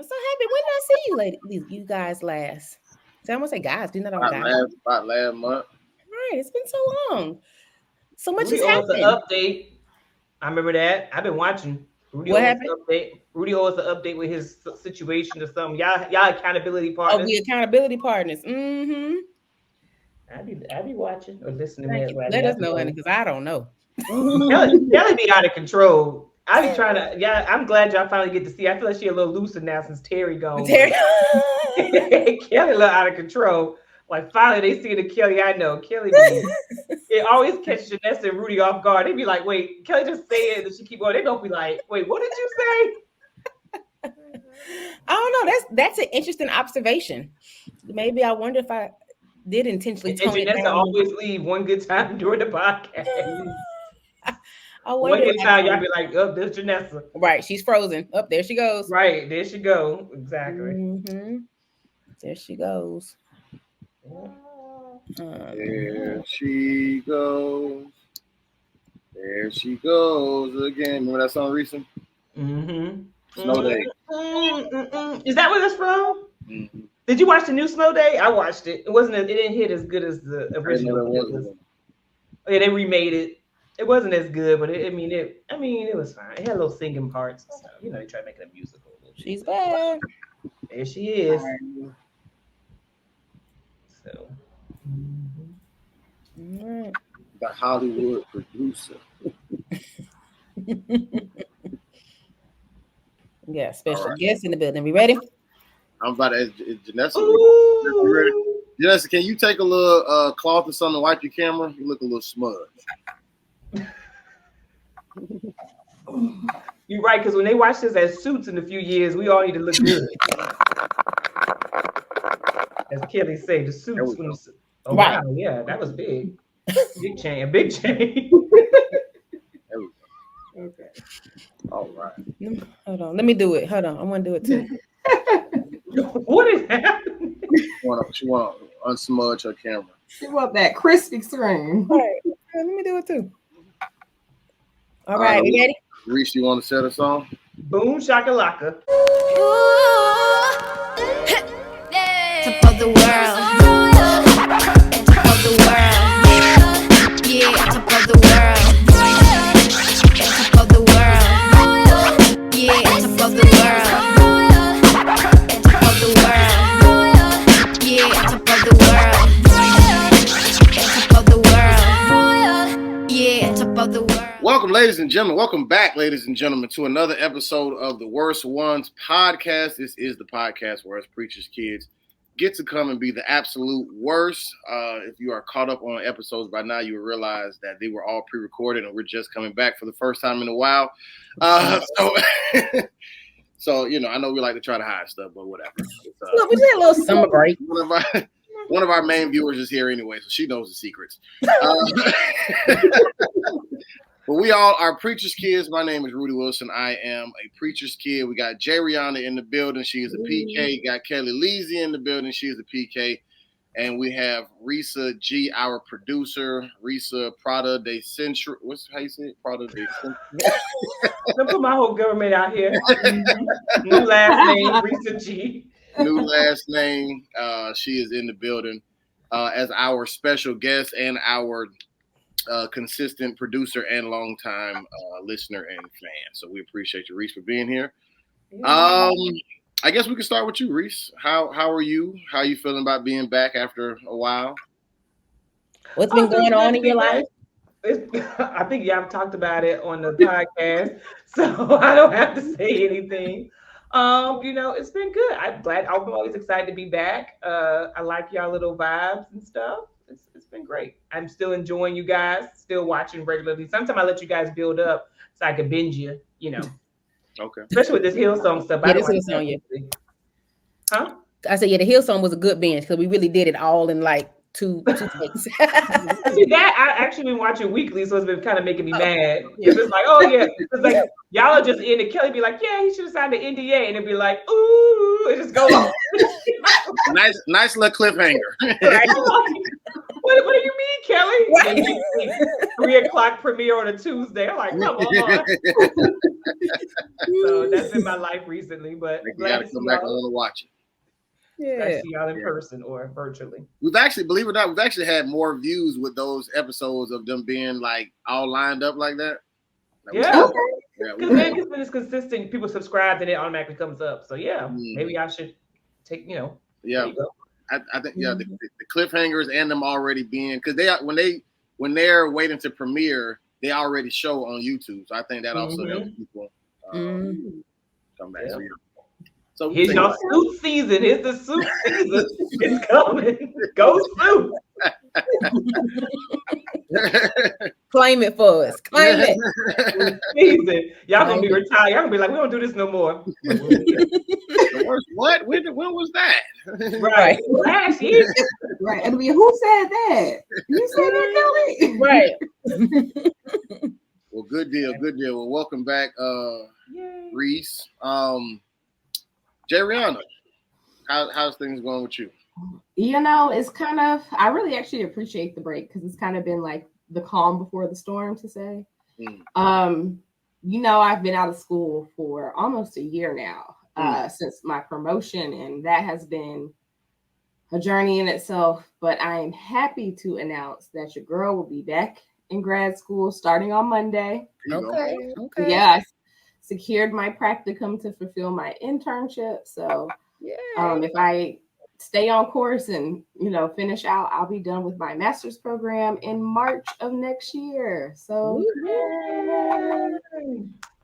I'm so happy. When did I see you, you guys last? So I'm gonna say guys. Do not all guys. About last month. Right. It's been so long. So much Rudy has happened. Owes an update. I remember that. I've been watching. What happened? Rudy owes an update with his situation or something. Y'all accountability partners. Oh, we accountability partners. Mm-hmm. I be watching or listening. Let us know, because I don't know. Kellie be out of control. I be trying to. Yeah, I'm glad y'all finally get to see. I feel like she a little looser now since Terry gone. Kellie a little out of control. Like finally they see the Kellie I know. Kellie, it always catches Janessa and Rudy off guard. They be like, "Wait, Kellie just say it," and she keep going. They don't be like, "Wait, what did you say?" I don't know. That's an interesting observation. Maybe I wonder if I did intentionally tone it down. Janessa always leave one good time during the podcast. One good time y'all be like, "Oh, there's Janessa." Right, she's frozen. Up there she goes. Right, there she go. Exactly. Mm-hmm. There she goes. There she goes. There she goes again. Remember that song, Rhesa? Mm-hmm. Snow Day. Is that where that's from? Mm-hmm. Did you watch the new Snow Day? I watched it. It didn't hit as good as the original. Yeah, they remade it. It wasn't as good, but it was fine. It had little singing parts and stuff. You know, they tried to make it a musical. She's back. There she is. So, the Hollywood producer. Yeah, special guest in the building. We ready? I'm about to ask Janessa. Janessa, can you take a little cloth or something to wipe your camera? You look a little smudged. You're right, because when they watch this as Suits in a few years, we all need to look good. As Kellie said, the Suits. Oh, right. Wow, yeah, that was big. Big change. Okay. All right. Hold on. Let me do it. Hold on. I want to do it too. What is happening? She want to unsmudge her camera. She want that crispy screen. All right. Let me do it too. All right. We ready? Reese, you want to set a song? Boom shakalaka. Top of the world. Top of the world. Yeah, top of the world. Top of the world. Yeah, top of the world. Top of the world. Yeah, top of the world. Top of the world. Yeah, top of the world. Welcome, ladies and gentlemen. Welcome back, ladies and gentlemen, to another episode of the Worst Ones Podcast. This is the podcast where us preachers' kids get to come and be the absolute worst. If you are caught up on episodes by now, you will realize that they were all pre-recorded and we're just coming back for the first time in a while. So you know, I know we like to try to hide stuff, but whatever. Look, we did a little summer break. One of our main viewers is here anyway, so she knows the secrets. But we all are preacher's kids. My name is Rudy Wilson. I am a preacher's kid. We got Jay Rihanna in the building. She is a PK. Got Kellie Leezy in the building. She is a PK. And we have Rhesa G, our producer. Rhesa Prada de Centro. What's how you say it? Prada de Centro. Don't put my whole government out here. New last name, Rhesa G. New last name. She is in the building as our special guest and our consistent producer and longtime listener and fan. So we appreciate you, Reese, for being here. I guess we can start with you, Reese. How are you? How are you feeling about being back after a while? What's been going on in your life? I think y'all talked about it on the podcast, so I don't have to say anything. You know, it's been good. I'm always excited to be back. I like y'all little vibes and stuff. It's been great. I'm still enjoying you guys, still watching regularly. Sometimes I let you guys build up so I can binge you, you know. Okay. Especially with this Hillsong stuff. Yeah, this Hillsong, yeah. Huh? I said, yeah, the Hillsong was a good binge because we really did it all in like two takes. See, that I actually been watching weekly, so it's been kind of making me mad. It's like, oh yeah, it's like y'all are just in it. Kellie be like, yeah, he should have signed the NDA, and it'd be like, ooh, it just go on. nice little cliffhanger. Right? What do you mean, Kellie. Right. 3:00 premiere on a Tuesday. I'm like, come on. So that's been my life recently, but You glad gotta to see come back and y'all. want to watch it. Glad Yeah. to see y'all in person or virtually. We've actually, believe it or not, we've actually had more views with those episodes of them being like all lined up like that. Like, Yeah. Yeah, Because then it's consistent. People subscribe and it automatically comes up. So yeah, maybe I should take, yeah. There you go. I think the cliffhangers and them already being, because when they're waiting to premiere, they already show on YouTube. So I think that also helps people come back. Yeah. So Here's your suit season. Here's the suit season. It's coming. Go suit. Claim it for us. Claim it. Season. Y'all gonna be retired. Y'all gonna be like, we don't do this no more. What? When was that? Right. Last year. Right. And who said that? You said that, Kellie? Right. Well, good deal. Well, welcome back, Reese. Jariana, how's things going with you? It's kind of, I really actually appreciate the break because it's kind of been like the calm before the storm, to say. I've been out of school for almost a year now, since my promotion, and that has been a journey in itself. But I am happy to announce that your girl will be back in grad school starting on Monday. Okay. Yeah, I secured my practicum to fulfill my internship. So if I stay on course and finish out, I'll be done with my master's program in March of next year. So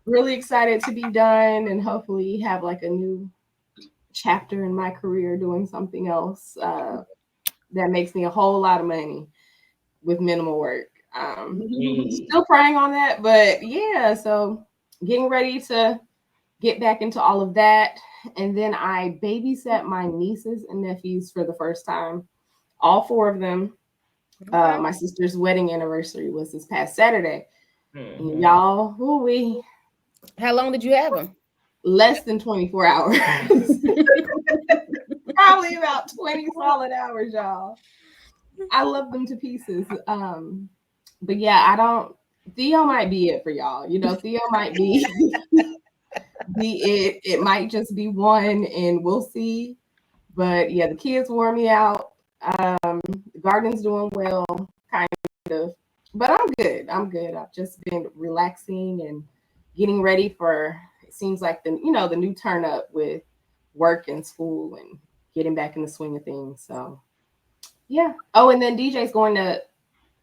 really excited to be done and hopefully have like a new chapter in my career doing something else that makes me a whole lot of money with minimal work. Still praying on that, but yeah, so getting ready to get back into all of that. And then I babysat my nieces and nephews for the first time, all 4 of them. My sister's wedding anniversary was this past Saturday. And y'all, how long did you have them? Less than 24 hours. Probably about 20 solid hours, y'all. I love them to pieces. But yeah, Theo might be it for y'all. Theo might be it. It might just be one, and we'll see. But yeah, the kids wore me out. The garden's doing well, kind of. But I'm good. I've just been relaxing and getting ready for, it seems like the new turn up with work and school and getting back in the swing of things. So yeah. Oh, and then DJ's going to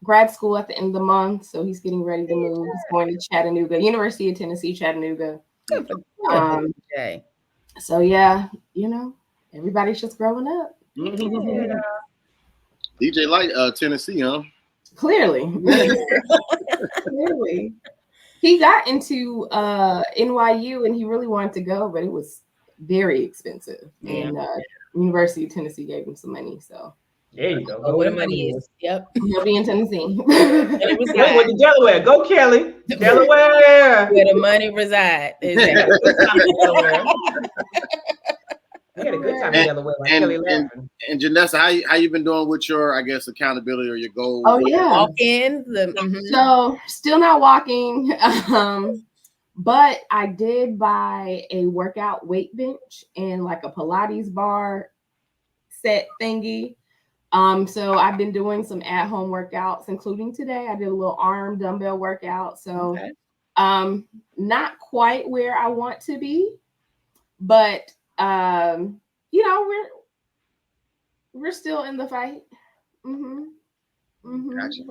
grad school at the end of the month, so he's getting ready to move. He's going to Chattanooga, University of Tennessee, Chattanooga. So yeah, everybody's just growing up. DJ like Tennessee, huh? Clearly. Clearly. He got into NYU and he really wanted to go, but it was very expensive. And University of Tennessee gave him some money. So there you go. Where the money is. Yep. He'll be in Tennessee. It went to Delaware. Go, Kellie. Delaware. Where the money resides. Exactly. We had a good time in Delaware. Like Kellie laughing. And Janessa, how you been doing with your, I guess, accountability or your goals? Oh yeah. Walk-in. So still not walking. But I did buy a workout weight bench and like a Pilates bar set thingy. So I've been doing some at-home workouts, including today. I did a little arm dumbbell workout. So not quite where I want to be, but we're still in the fight. Gotcha.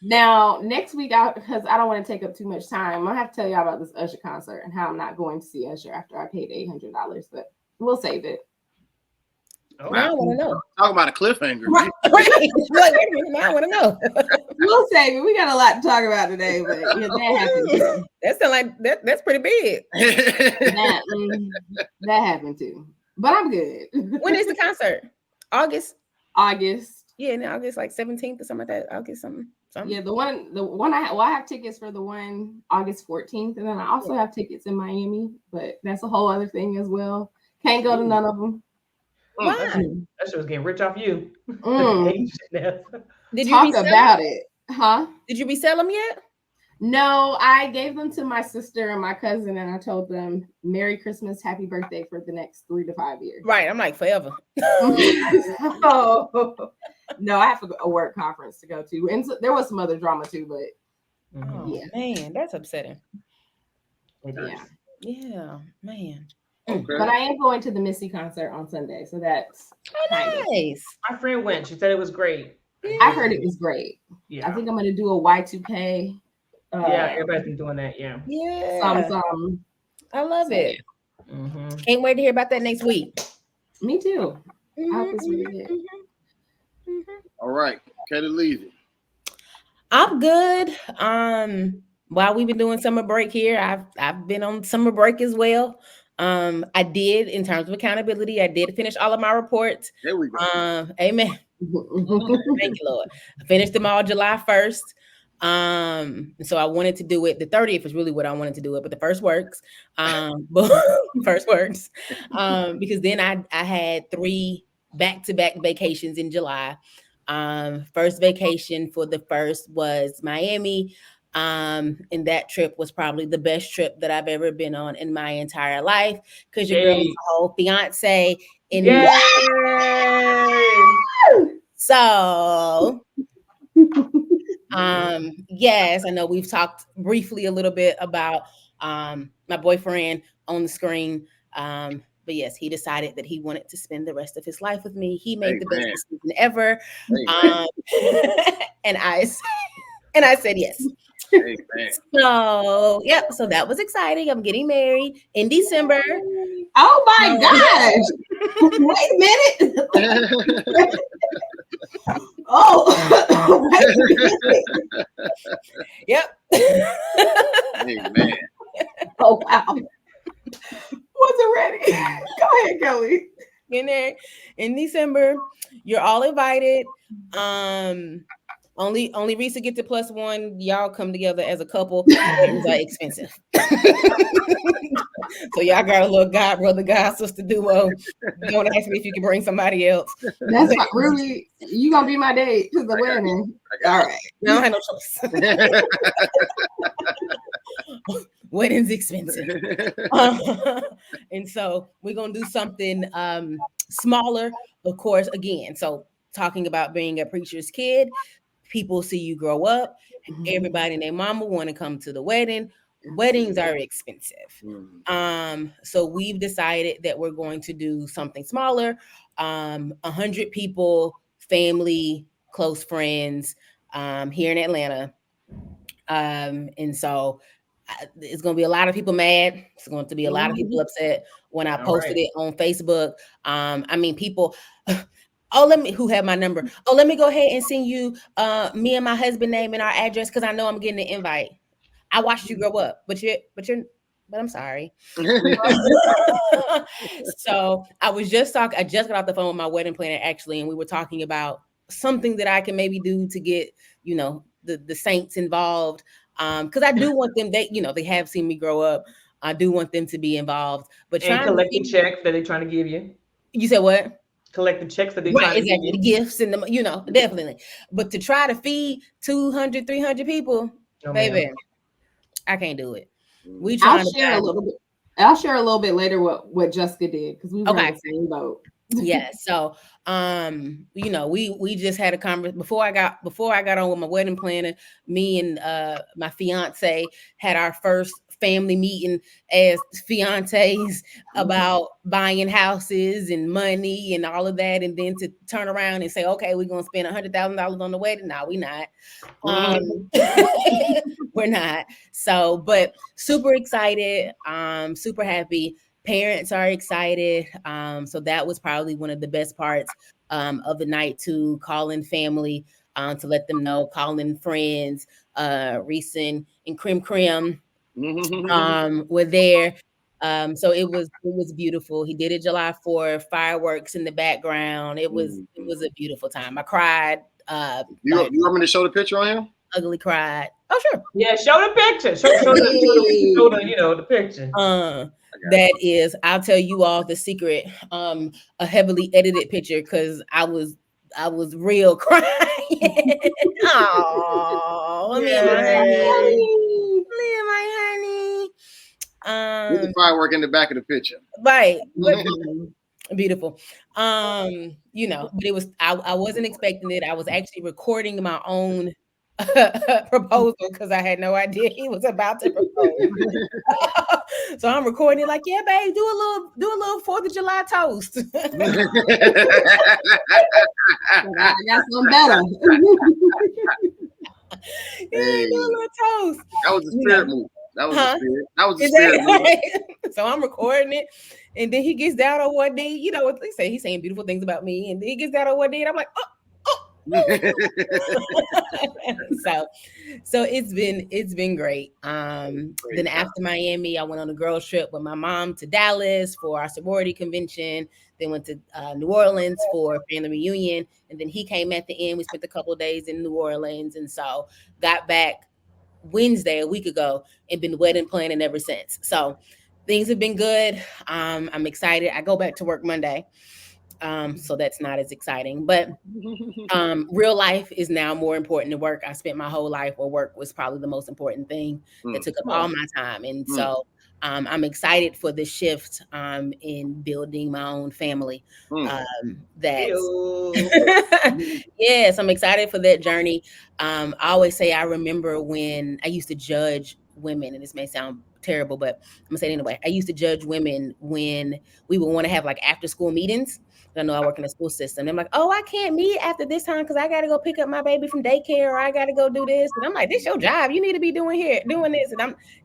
Now next week, because I don't want to take up too much time, I have to tell y'all about this Usher concert and how I'm not going to see Usher after I paid $800, but we'll save it. Oh, now I want to know. Talk about a cliffhanger. Right. Now I want to know. We'll save it. We got a lot to talk about today, but yeah, that happened too. That sounds like that's pretty big. That happened too. But I'm good. When is the concert? August. Yeah, in August, like 17th or something like that. August something. Yeah, the one I have tickets for the one August 14th, and then I also have tickets in Miami, but that's a whole other thing as well. Can't go to none of them. Why? That shit was getting rich off you. Did you Talk resell about them? it, huh? Did you resell them yet? No, I gave them to my sister and my cousin, and I told them Merry Christmas, Happy Birthday for the next 3 to 5 years. Right, I'm like forever. No, I have a work conference to go to, and so, there was some other drama too, but Oh man, that's upsetting. Yeah, man. Okay. But I am going to the Missy concert on Sunday, so that's nice. My friend went. She said it was great. I heard it was great. Yeah, I think I'm gonna do a Y2K. Everybody's been doing that. Yeah. Some. I love it. Mm-hmm. Can't wait to hear about that next week. Me too. I hope it's really good. All right, Kellie. I'm good. While we've been doing summer break here, I've been on summer break as well. I did, in terms of accountability, I did finish all of my reports. There we go. Amen. Thank you, Lord. I finished them all July 1st. So I wanted to do it. The 30th is really what I wanted to do it, but the first works. First works. Because then I had 3 back-to-back vacations in July. First vacation for the first was Miami. And that trip was probably the best trip that I've ever been on in my entire life, because your girl was a whole fiance in so yes, I know we've talked briefly a little bit about my boyfriend on the screen. But yes, he decided that he wanted to spend the rest of his life with me. He made the best decision ever. And I said yes. So yep, so that was exciting. I'm getting married in December. Oh my gosh. Wait a minute. Wait a minute. Yep. Amen. Oh wow. Wasn't ready. Go ahead, Kellie. In there in December. You're all invited. Only Rhesa get to +1. Y'all come together as a couple. Weddings are expensive. So y'all got a little god brother, god sister duo. Don't ask me if you can bring somebody else. That's not really, you gonna be my date to the wedding. All right. No, I have no choice. Wedding's expensive. And so we're gonna do something smaller, of course, again. So talking about being a preacher's kid, people see you grow up. Everybody and their mama want to come to the wedding. Weddings are expensive. So we've decided that we're going to do something smaller. 100 people, family, close friends, here in Atlanta. And so it's going to be a lot of people mad. It's going to be a lot of people upset when I posted it on Facebook. I mean, people, who have my number. Let me go ahead and send you me and my husband name and our address, because I know I'm getting an invite. I watched you grow up, but I'm sorry. So I just got off the phone with my wedding planner actually, and we were talking about something that I can maybe do to get, the saints involved. Because I do want them, they have seen me grow up. I do want them to be involved. But and collect the checks that they're trying to give you. You said what? Collect the checks that they're trying to give you. The gifts and the, definitely. But to try to feed 200, 300 people, baby, man. I can't do it. I'll share a little bit later what Jessica did, because we were in the same boat. Yeah. So we just had a conversation before I got on with my wedding planner. Me and my fiance had our first family meeting as fiancés about buying houses and money and all of that, and then to turn around and say, okay, we're gonna spend $100,000 on the wedding. No, we're not. We're not. So, but super excited, super happy. Parents are excited. So that was probably one of the best parts of the night, to call in family, to let them know, call in friends. Rhesa and Krim were there. So it was beautiful. He did it July 4th, fireworks in the background. It was a beautiful time. I cried. You want me to show the picture on him? Ugly cried. Oh, sure. Yeah, show the picture. Show the picture. That is, I'll tell you all the secret. A heavily edited picture because I was real crying. Oh, Leah, my honey. With the firework in the back of the picture. Right. Beautiful. You know, but it was I wasn't expecting it. I was actually recording my own proposal because I had no idea he was about to propose. So I'm recording it like, yeah, babe, do a little 4th of July toast. I got some better. Yeah, do a little toast. That was the spirit move. That was the spirit. That was the spirit move. So I'm recording it, and then he gets down on one knee. You know what they say? He's saying beautiful things about me, and then he gets down on one knee, and I'm like, oh. So it's been great. Then after Miami, I went on a girls trip with my mom to Dallas for our sorority convention. Then went to New Orleans for a family reunion, and then he came at the end. We spent a couple of days in New Orleans, and so got back Wednesday a week ago and been wedding planning ever since. So things have been good. I'm excited. I go back to work Monday. So that's not as exciting, but real life is now more important than work. I spent my whole life where work was probably the most important thing that took up all my time. And so I'm excited for the shift in building my own family. Yes, I'm excited for that journey. I always say I remember when I used to judge women, and this may sound terrible, but I'm gonna say it anyway. I used to judge women when we would want to have like after school meetings. I know I work in the school system. I'm like, oh, I can't meet after this time because I got to go pick up my baby from daycare, or I got to go do this. And I'm like, this your job. You need to be doing this.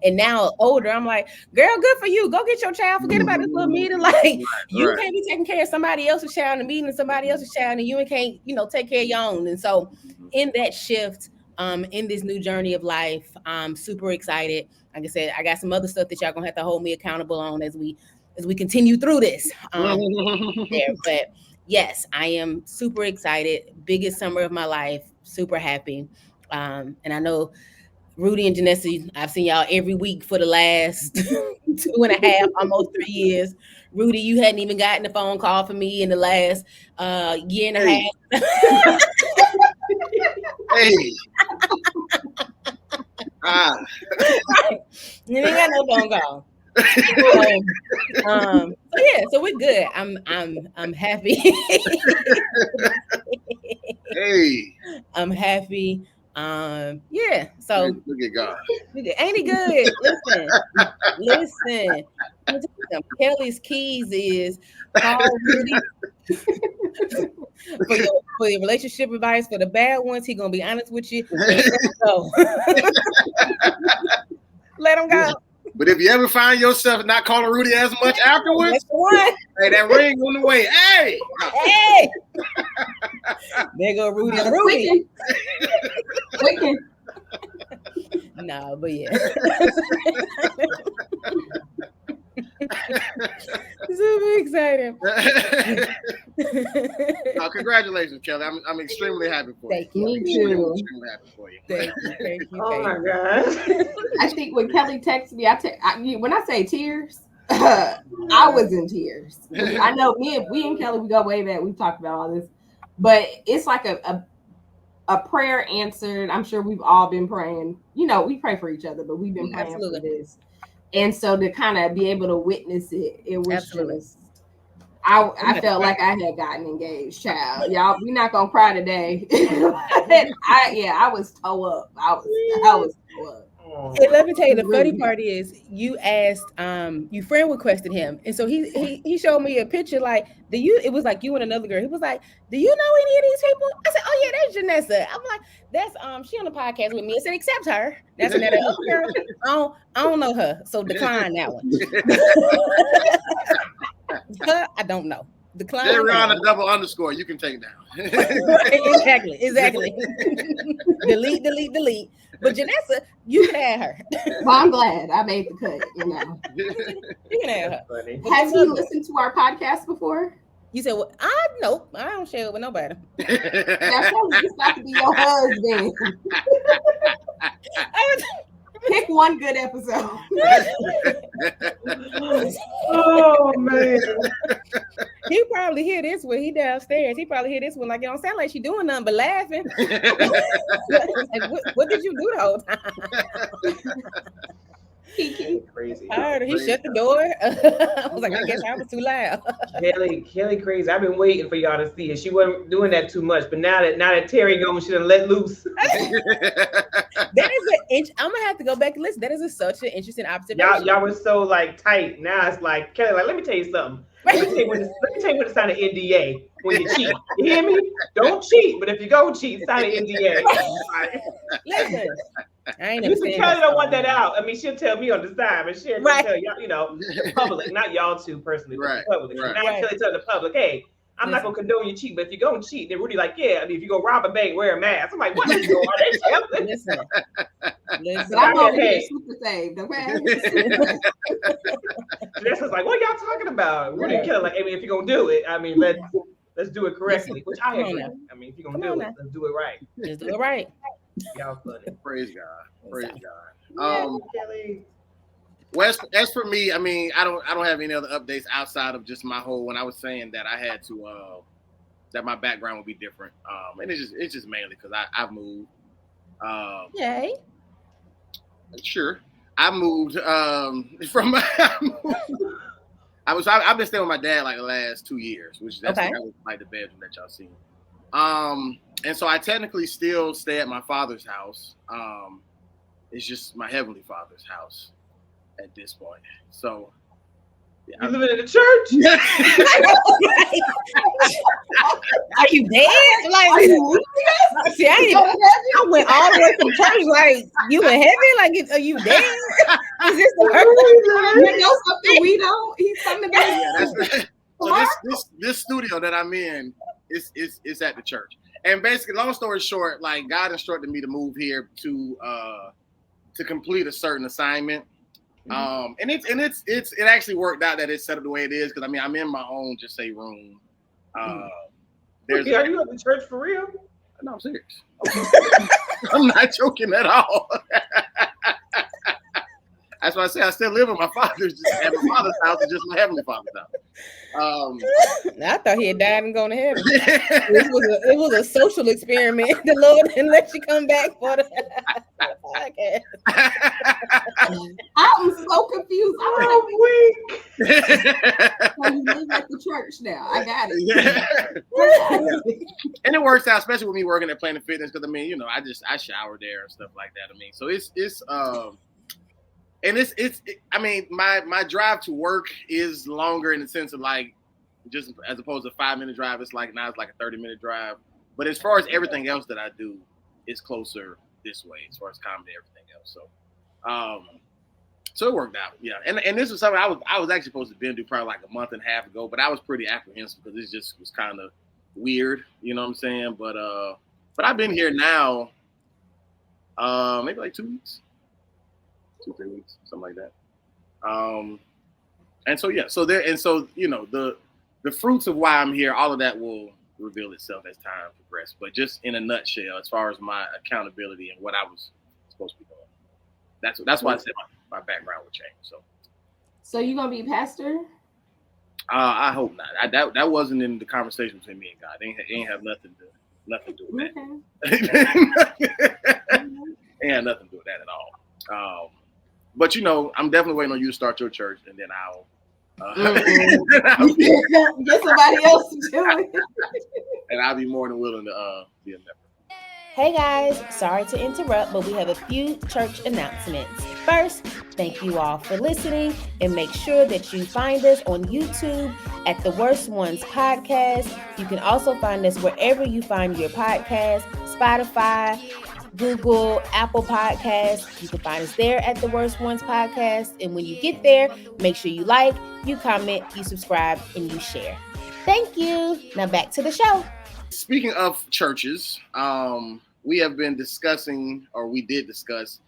And now older, I'm like, girl, good for you. Go get your child. Forget about this little meeting. Like you can't be taking care of somebody else's child and meeting somebody else's child, and you can't, take care of your own. And so in that shift, in this new journey of life, I'm super excited. Like I said, I got some other stuff that y'all gonna have to hold me accountable on as we continue through this. But yes, I am super excited. Biggest summer of my life. Super happy. And I know Rudy and Janessa, I've seen y'all every week for the last 2.5, almost 3 years. Rudy, you hadn't even gotten a phone call from me in the last year and a half. Hey. You ain't got no phone call. So we're good. I'm happy. Hey, I'm happy. So look at God. Ain't he good? Listen. Kellie's keys is call Rudy for your relationship advice. For the bad ones, he gonna be honest with you. Let him go. But if you ever find yourself not calling Rudy as much afterwards, hey, that ring on the way. Hey. There go Rudy. No, but yeah. Super excited. Congratulations, Kellie. I'm extremely happy for you. Thank you. Me too. Extremely happy for you. Thank you. Oh my God. I think when Kellie texted me, when I say tears, I was in tears. I know we and Kellie, we go way back. We've talked about all this, but it's like a prayer answered. I'm sure we've all been praying. We pray for each other, but we've been praying for this. And so to kind of be able to witness it, it was just, I felt like I had gotten engaged, child. Y'all, we're not gonna cry today. I was toe up. I was toe up. And let me tell you, the funny part is you asked, you friend requested him, and so he showed me a picture. Like, it was like you and another girl. He was like, do you know any of these people? I said, oh yeah, that's Janessa. I'm like, that's she on the podcast with me. I said, except her. That's another girl. I don't know her, so decline that one. I don't know. Decline. They're around a double underscore. You can take down. Exactly. Delete. But Janessa, you can add her. Well, I'm glad I made the cut. You can add her. Has he listened to our podcast before? You said, well, nope, I don't share it with nobody. That's probably just about to be your husband. Pick one good episode. Oh man. He probably hear this when he downstairs. He probably hear this one like it don't sound like she doing nothing but laughing. Like, what did you do the whole time? He crazy. I heard he shut the door. I was like, I guess I was too loud. Kellie crazy. I've been waiting for y'all to see it. She wasn't doing that too much, but now that Terry gone, she done let loose. That is I'm gonna have to go back and listen. That is such an interesting observation. Y'all were so like tight. Now it's like Kellie, like, let me tell you something. Let me tell you when to sign an NDA when you cheat. You hear me? Don't cheat, but if you go cheat, sign an NDA. Listen, I ain't Kellie never don't want that out. I mean, she'll tell me on the side, but she'll tell y'all, the public, not y'all two personally, but the public. Now Kellie tell the public, hey, I'm not gonna condone you cheat, but if you go cheat, then Rudy like, yeah, I mean, if you go rob a bank, wear a mask. I'm like, what is going on? They telling? Listen. But I'm over here super saved, okay? Janessa's like, what y'all talking about? Rudy and Kellie like, I mean, if you're gonna do it, I mean, let's do it correctly. Which I agree. I mean, if you're gonna do it, let's do it right. Just do it right. Y'all funny. Praise God. Praise God. Kellie. Well, as for me, I mean, I don't have any other updates outside of just my whole when I was saying that I had to that my background would be different. And it's just mainly because I've moved. Yay. Sure. I moved from I've been staying with my dad like the last 2 years, which that was like the bedroom that y'all seen. And so I technically still stay at my father's house. It's just my heavenly father's house at this point. So you living in the church? Are you dead? Like, see, I went all the way from church. Like, you in heaven? Like, are you dead? Is this the person? You know something we don't? He's something that. So this studio that I'm in is at the church. And basically, long story short, like God instructed me to move here to complete a certain assignment. And it actually worked out that it's set up the way it is, because I mean I'm in my own just say room. Are you at the church for real? No, I'm serious. I'm not joking at all. That's why I say I still live with my father's at my father's house, and just my heavenly father's house. I thought he had died and gone to heaven. It was a social experiment. The Lord didn't let you come back for the podcast. I'm so confused. I'm weak. So you live at the church now. I got it. Yeah. And it works out, especially with me working at Planet Fitness, because I mean, I shower there and stuff like that. I mean, so it's I mean, my drive to work is longer in the sense of like, just as opposed to a 5-minute drive, it's like now it's like a 30-minute drive. But as far as everything else that I do, it's closer this way as far as comedy and everything else. So it worked out, yeah. And this was something I was actually supposed to be do probably like a month and a half ago, but I was pretty apprehensive because it just was kind of weird, you know what I'm saying? But I've been here now, maybe like 2 weeks. 2-3 weeks, something like that. And so the fruits of why I'm here, all of that will reveal itself as time progresses. But just in a nutshell, as far as my accountability and what I was supposed to be doing, that's why I said my background would change. So you gonna be a pastor? I hope not. That wasn't in the conversation between me and God. It ain't have nothing to do with that. It ain't have nothing to do with that at all. But I'm definitely waiting on you to start your church, and then I'll get somebody else to do it. And I'll be more than willing to be a member. Hey guys, sorry to interrupt, but we have a few church announcements. First, thank you all for listening, and make sure that you find us on YouTube at The Worst Ones Podcast. You can also find us wherever you find your podcast, Spotify, Google, Apple Podcasts. You can find us there at The Worst Ones Podcast. And when you get there, make sure you like, you comment, you subscribe, and you share. Thank you. Now back to the show. Speaking of churches, we have been discussing, or we did discuss,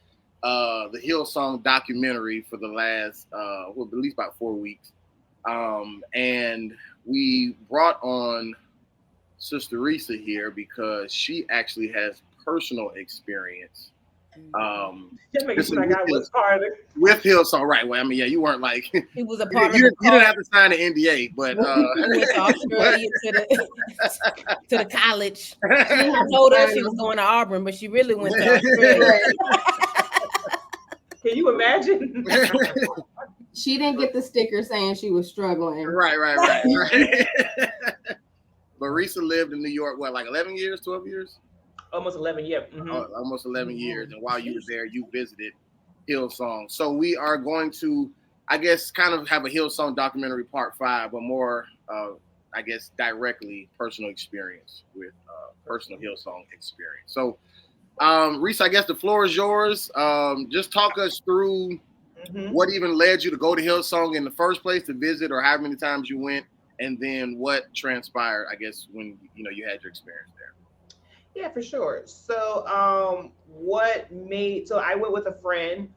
the Hillsong documentary for the last, at least about 4 weeks. And we brought on Sister Rhesa here because she actually has personal experience With Hillsong, right? Well, I mean, yeah, you weren't like he was a part of. You didn't have to sign an NDA, but he went to Australia to the college. She told us she was going to Auburn, but she really went to Australia. Can you imagine? She didn't get the sticker saying she was struggling. Right. But Rhesa lived in New York, what, like 11 years, 12 years? Almost 11, yeah. Mm-hmm. Almost 11 years. And while you were there, you visited Hillsong. So we are going to, I guess, kind of have a Hillsong documentary part 5, but more, I guess, directly personal experience with personal Hillsong experience. So, Rhesa, I guess the floor is yours. Just talk us through what even led you to go to Hillsong in the first place to visit, or how many times you went, and then what transpired, I guess, when you had your experience there. Yeah, for sure. So I went with a friend.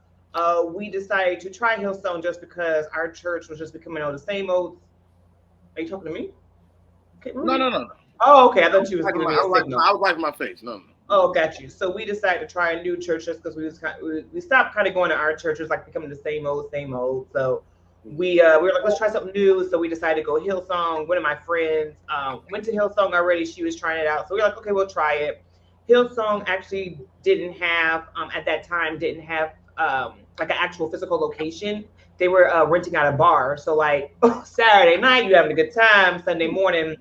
We decided to try Hillsong just because our church was just becoming the same old. Are you talking to me? Okay, no. Oh, okay. I thought you was giving me a signal. I was wiping my face. No. Oh, got you. So we decided to try a new church just because we stopped kind of going to our church. It was like becoming the same old. So we were like, let's try something new. So we decided to go Hillsong. One of my friends went to Hillsong already. She was trying it out. So we were like, okay, we'll try it. Hillsong actually didn't have, at that time, like an actual physical location. They were renting out a bar. So like Saturday night, you're having a good time. Sunday morning, it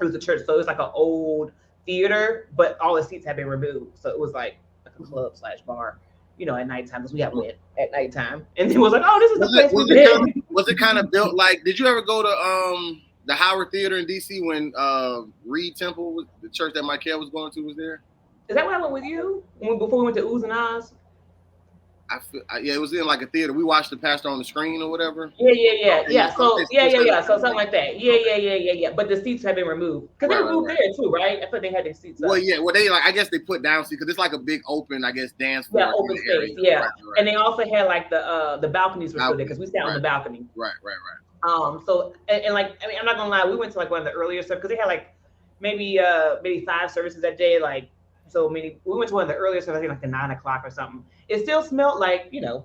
was a church. So it was like an old theater, but all the seats had been removed. So it was like a club/bar, at nighttime, because we have went at nighttime. And it was like, oh, this is the place we've been. Was it kind of built like, did you ever go to the Howard Theater in DC when Reed Temple, the church that Michael was going to, was there? Is that when I went with you? Before we went to Oohs and Ahs? Yeah, it was in like a theater. We watched the pastor on the screen or whatever. Yeah. So something like that. Yeah. But the seats have been removed because they removed there too, right? I thought they had their seats up. Well, yeah. Well, I guess they put down seats because it's like a big open, I guess, dance floor. Yeah, open space. Yeah, right. And they also had like the balconies were still there because we sat on the balcony. Right. So and like, I mean, I'm not gonna lie, we went to like one of the earlier stuff because they had like maybe 5 services that day, like. So we went to one of the earlier services, I think like the 9 o'clock or something. It still smelled like, beer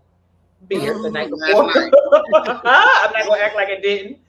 the night before. I'm not gonna act like it didn't.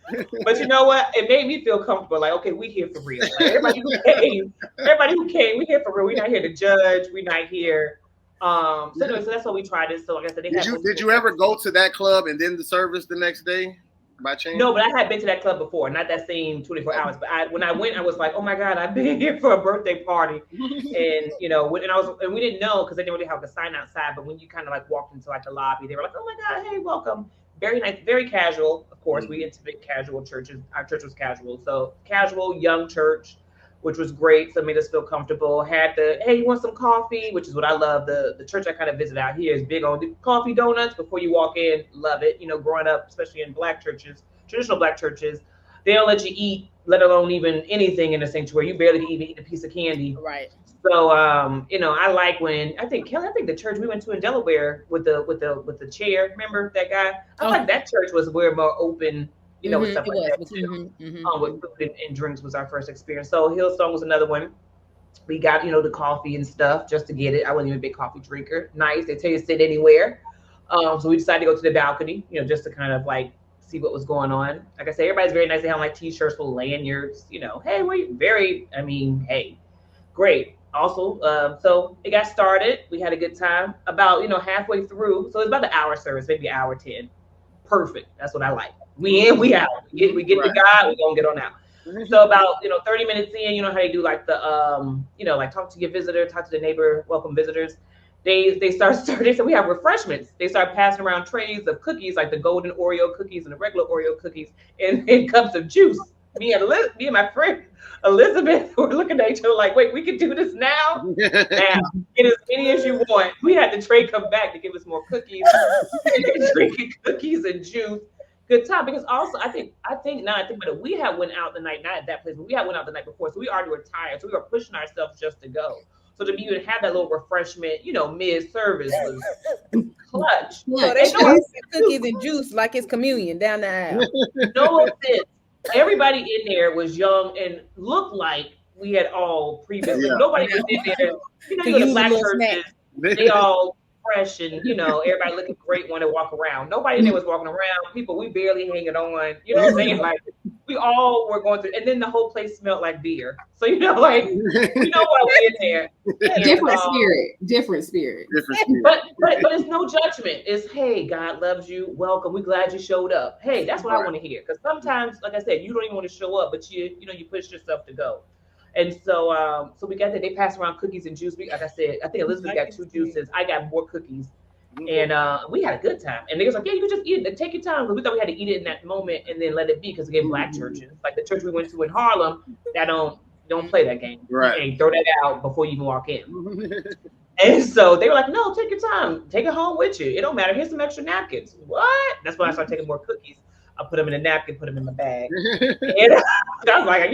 But you know what? It made me feel comfortable. Like, okay, we here for real. Like everybody who came, we here for real. We're not here to judge. We're not here. So anyway, so that's why we tried this. So like I said, did you ever go to that club and then the service the next day? By chance? No, but I had been to that club before, not that same 24 hours. But when I went, I was like, oh my God, I've been here for a birthday party. And we didn't know because they didn't really have a sign outside. But when you kind of like walked into like the lobby, they were like, oh my God, hey, welcome. Very nice, very casual. Of course, we intimate casual churches. Our church was casual. So casual, young church, which was great. So it made us feel comfortable. Had hey, you want some coffee? Which is what I love. The church I kind of visit out here is big on coffee, donuts before you walk in. Love it. Growing up, especially in Black churches, traditional Black churches, they don't let you eat, let alone even anything in the sanctuary. You barely can even eat a piece of candy. Right. So I like when Kellie, I think the church we went to in Delaware with the chair. Remember that guy? I like that church was more open. With stuff like that too. With food and drinks was our first experience. So Hillsong was another one. We got, the coffee and stuff just to get it. I wasn't even a big coffee drinker. Nice. They tell you to sit anywhere. So we decided to go to the balcony, just to kind of like see what was going on. Like I said, everybody's very nice. They have like t-shirts with lanyards, hey, great. Also, so it got started. We had a good time. About, halfway through. So it's about an hour service, maybe an hour 10. Perfect. That's what I like. We in, we out. We get the God, we gonna get on out. So about 30 minutes in, you know how they do like the like talk to your visitor, talk to the neighbor, welcome visitors. They start so we have refreshments. They start passing around trays of cookies, like the golden Oreo cookies and the regular Oreo cookies, and cups of juice. Me and my friend Elizabeth were looking at each other like, wait, we can do this now? Now, get as many as you want. We had the tray come back to give us more cookies, drinking cookies and juice. Good time, because also I think now I think about it, we had went out the night, not at that place, but we had went out the night before, so we already were tired, so we were pushing ourselves just to go. So to be able to have that little refreshment, mid-service was clutch. So they show cookies and juice like it's communion down the aisle. No offense. Everybody in there was young and looked like we had all previously. Yeah. Nobody was in there. You know, the Black churches. They all fresh and everybody looking great when they walk around. Nobody in there was walking around. People, we barely hanging on. You know what I'm saying? Like we all were going through, and then the whole place smelled like beer. So like we know why we in there. And, different spirit. But it's no judgment. It's, hey, God loves you. Welcome. We're glad you showed up. Hey, that's what I want to hear. Because sometimes, like I said, you don't even want to show up, but you push yourself to go. And so we got that. They passed around cookies and juice. Like I said, I think Elizabeth got 2 juices. I got more cookies. And we had a good time. And they was like, yeah, you can just eat it. Take your time. But we thought we had to eat it in that moment and then let it be. Because again, black churches, like the church we went to in Harlem, that don't play that game. Right. And throw that out before you even walk in. And so they were like, no, take your time. Take it home with you. It don't matter. Here's some extra napkins. What? That's when I started taking more cookies. I put them in a napkin, put them in my bag. And I was like,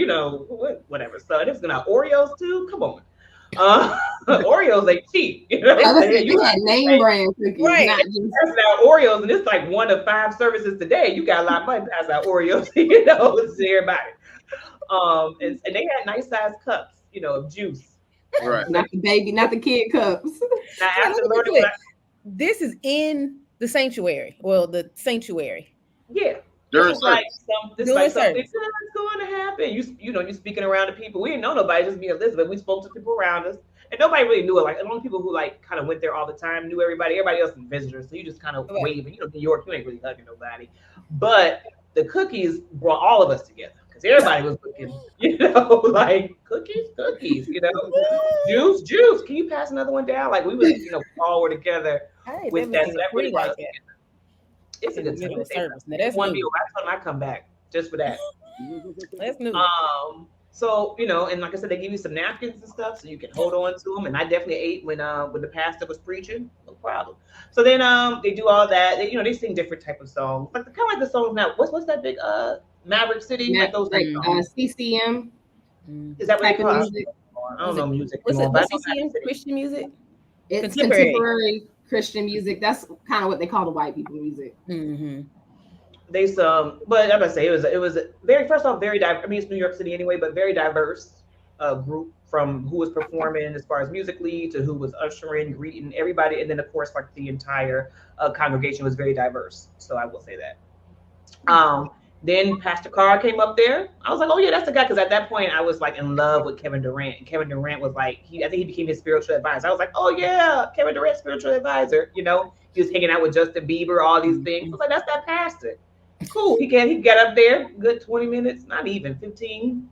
whatever. So it was gonna Oreos too. Come on. Oreos ain't cheap. You know what I'm saying? You had name brand cookies, right? Not just passing out Oreos, and it's like 1 of 5 services today. You got a lot of money pass out Oreos, to everybody. And they had nice sized cups, of juice. Right. Not the kid cups. Now, after learning, this is in the sanctuary. Well, the sanctuary. Yeah. During This is like something that's going to happen. You're speaking around to people. We didn't know nobody, just me and Elizabeth. We spoke to people around us. And nobody really knew it. Like, the only people who kind of went there all the time knew everybody. Everybody else was visitors. So you just kind of waving. New York, you ain't really hugging nobody. But the cookies brought all of us together. Because everybody was looking, like cookies, juice. Can you pass another one down? Like we was, all were together with that. So that really was together. It's a good service. That's one meal. I told them I come back just for that. That's new. So and like I said, they give you some napkins and stuff so you can hold on to them. And I definitely ate when the pastor was preaching, no problem. So then they do all that. They sing different type of songs, like kind of like the songs now. What's that big Maverick City? Like those CCM. Is that what type of music? I don't know music. What's CCM? Christian music? It's contemporary Christian music. That's kind of what they call the white people music. Mm-hmm. They but I'm gonna say it was very, first off, very diverse. I mean, it's New York City anyway, but very diverse group, from who was performing as far as musically to who was ushering, greeting everybody, and then of course like the entire congregation was very diverse. So I will say that. Then Pastor Carr came up there. I was like, oh yeah, that's the guy. Because at that point I was like in love with Kevin Durant. And Kevin Durant was like, I think he became his spiritual advisor. I was like, oh yeah, Kevin Durant, spiritual advisor. He was hanging out with Justin Bieber, all these things. I was like, that's that pastor. Cool. He got up there, good 20 minutes, not even 15.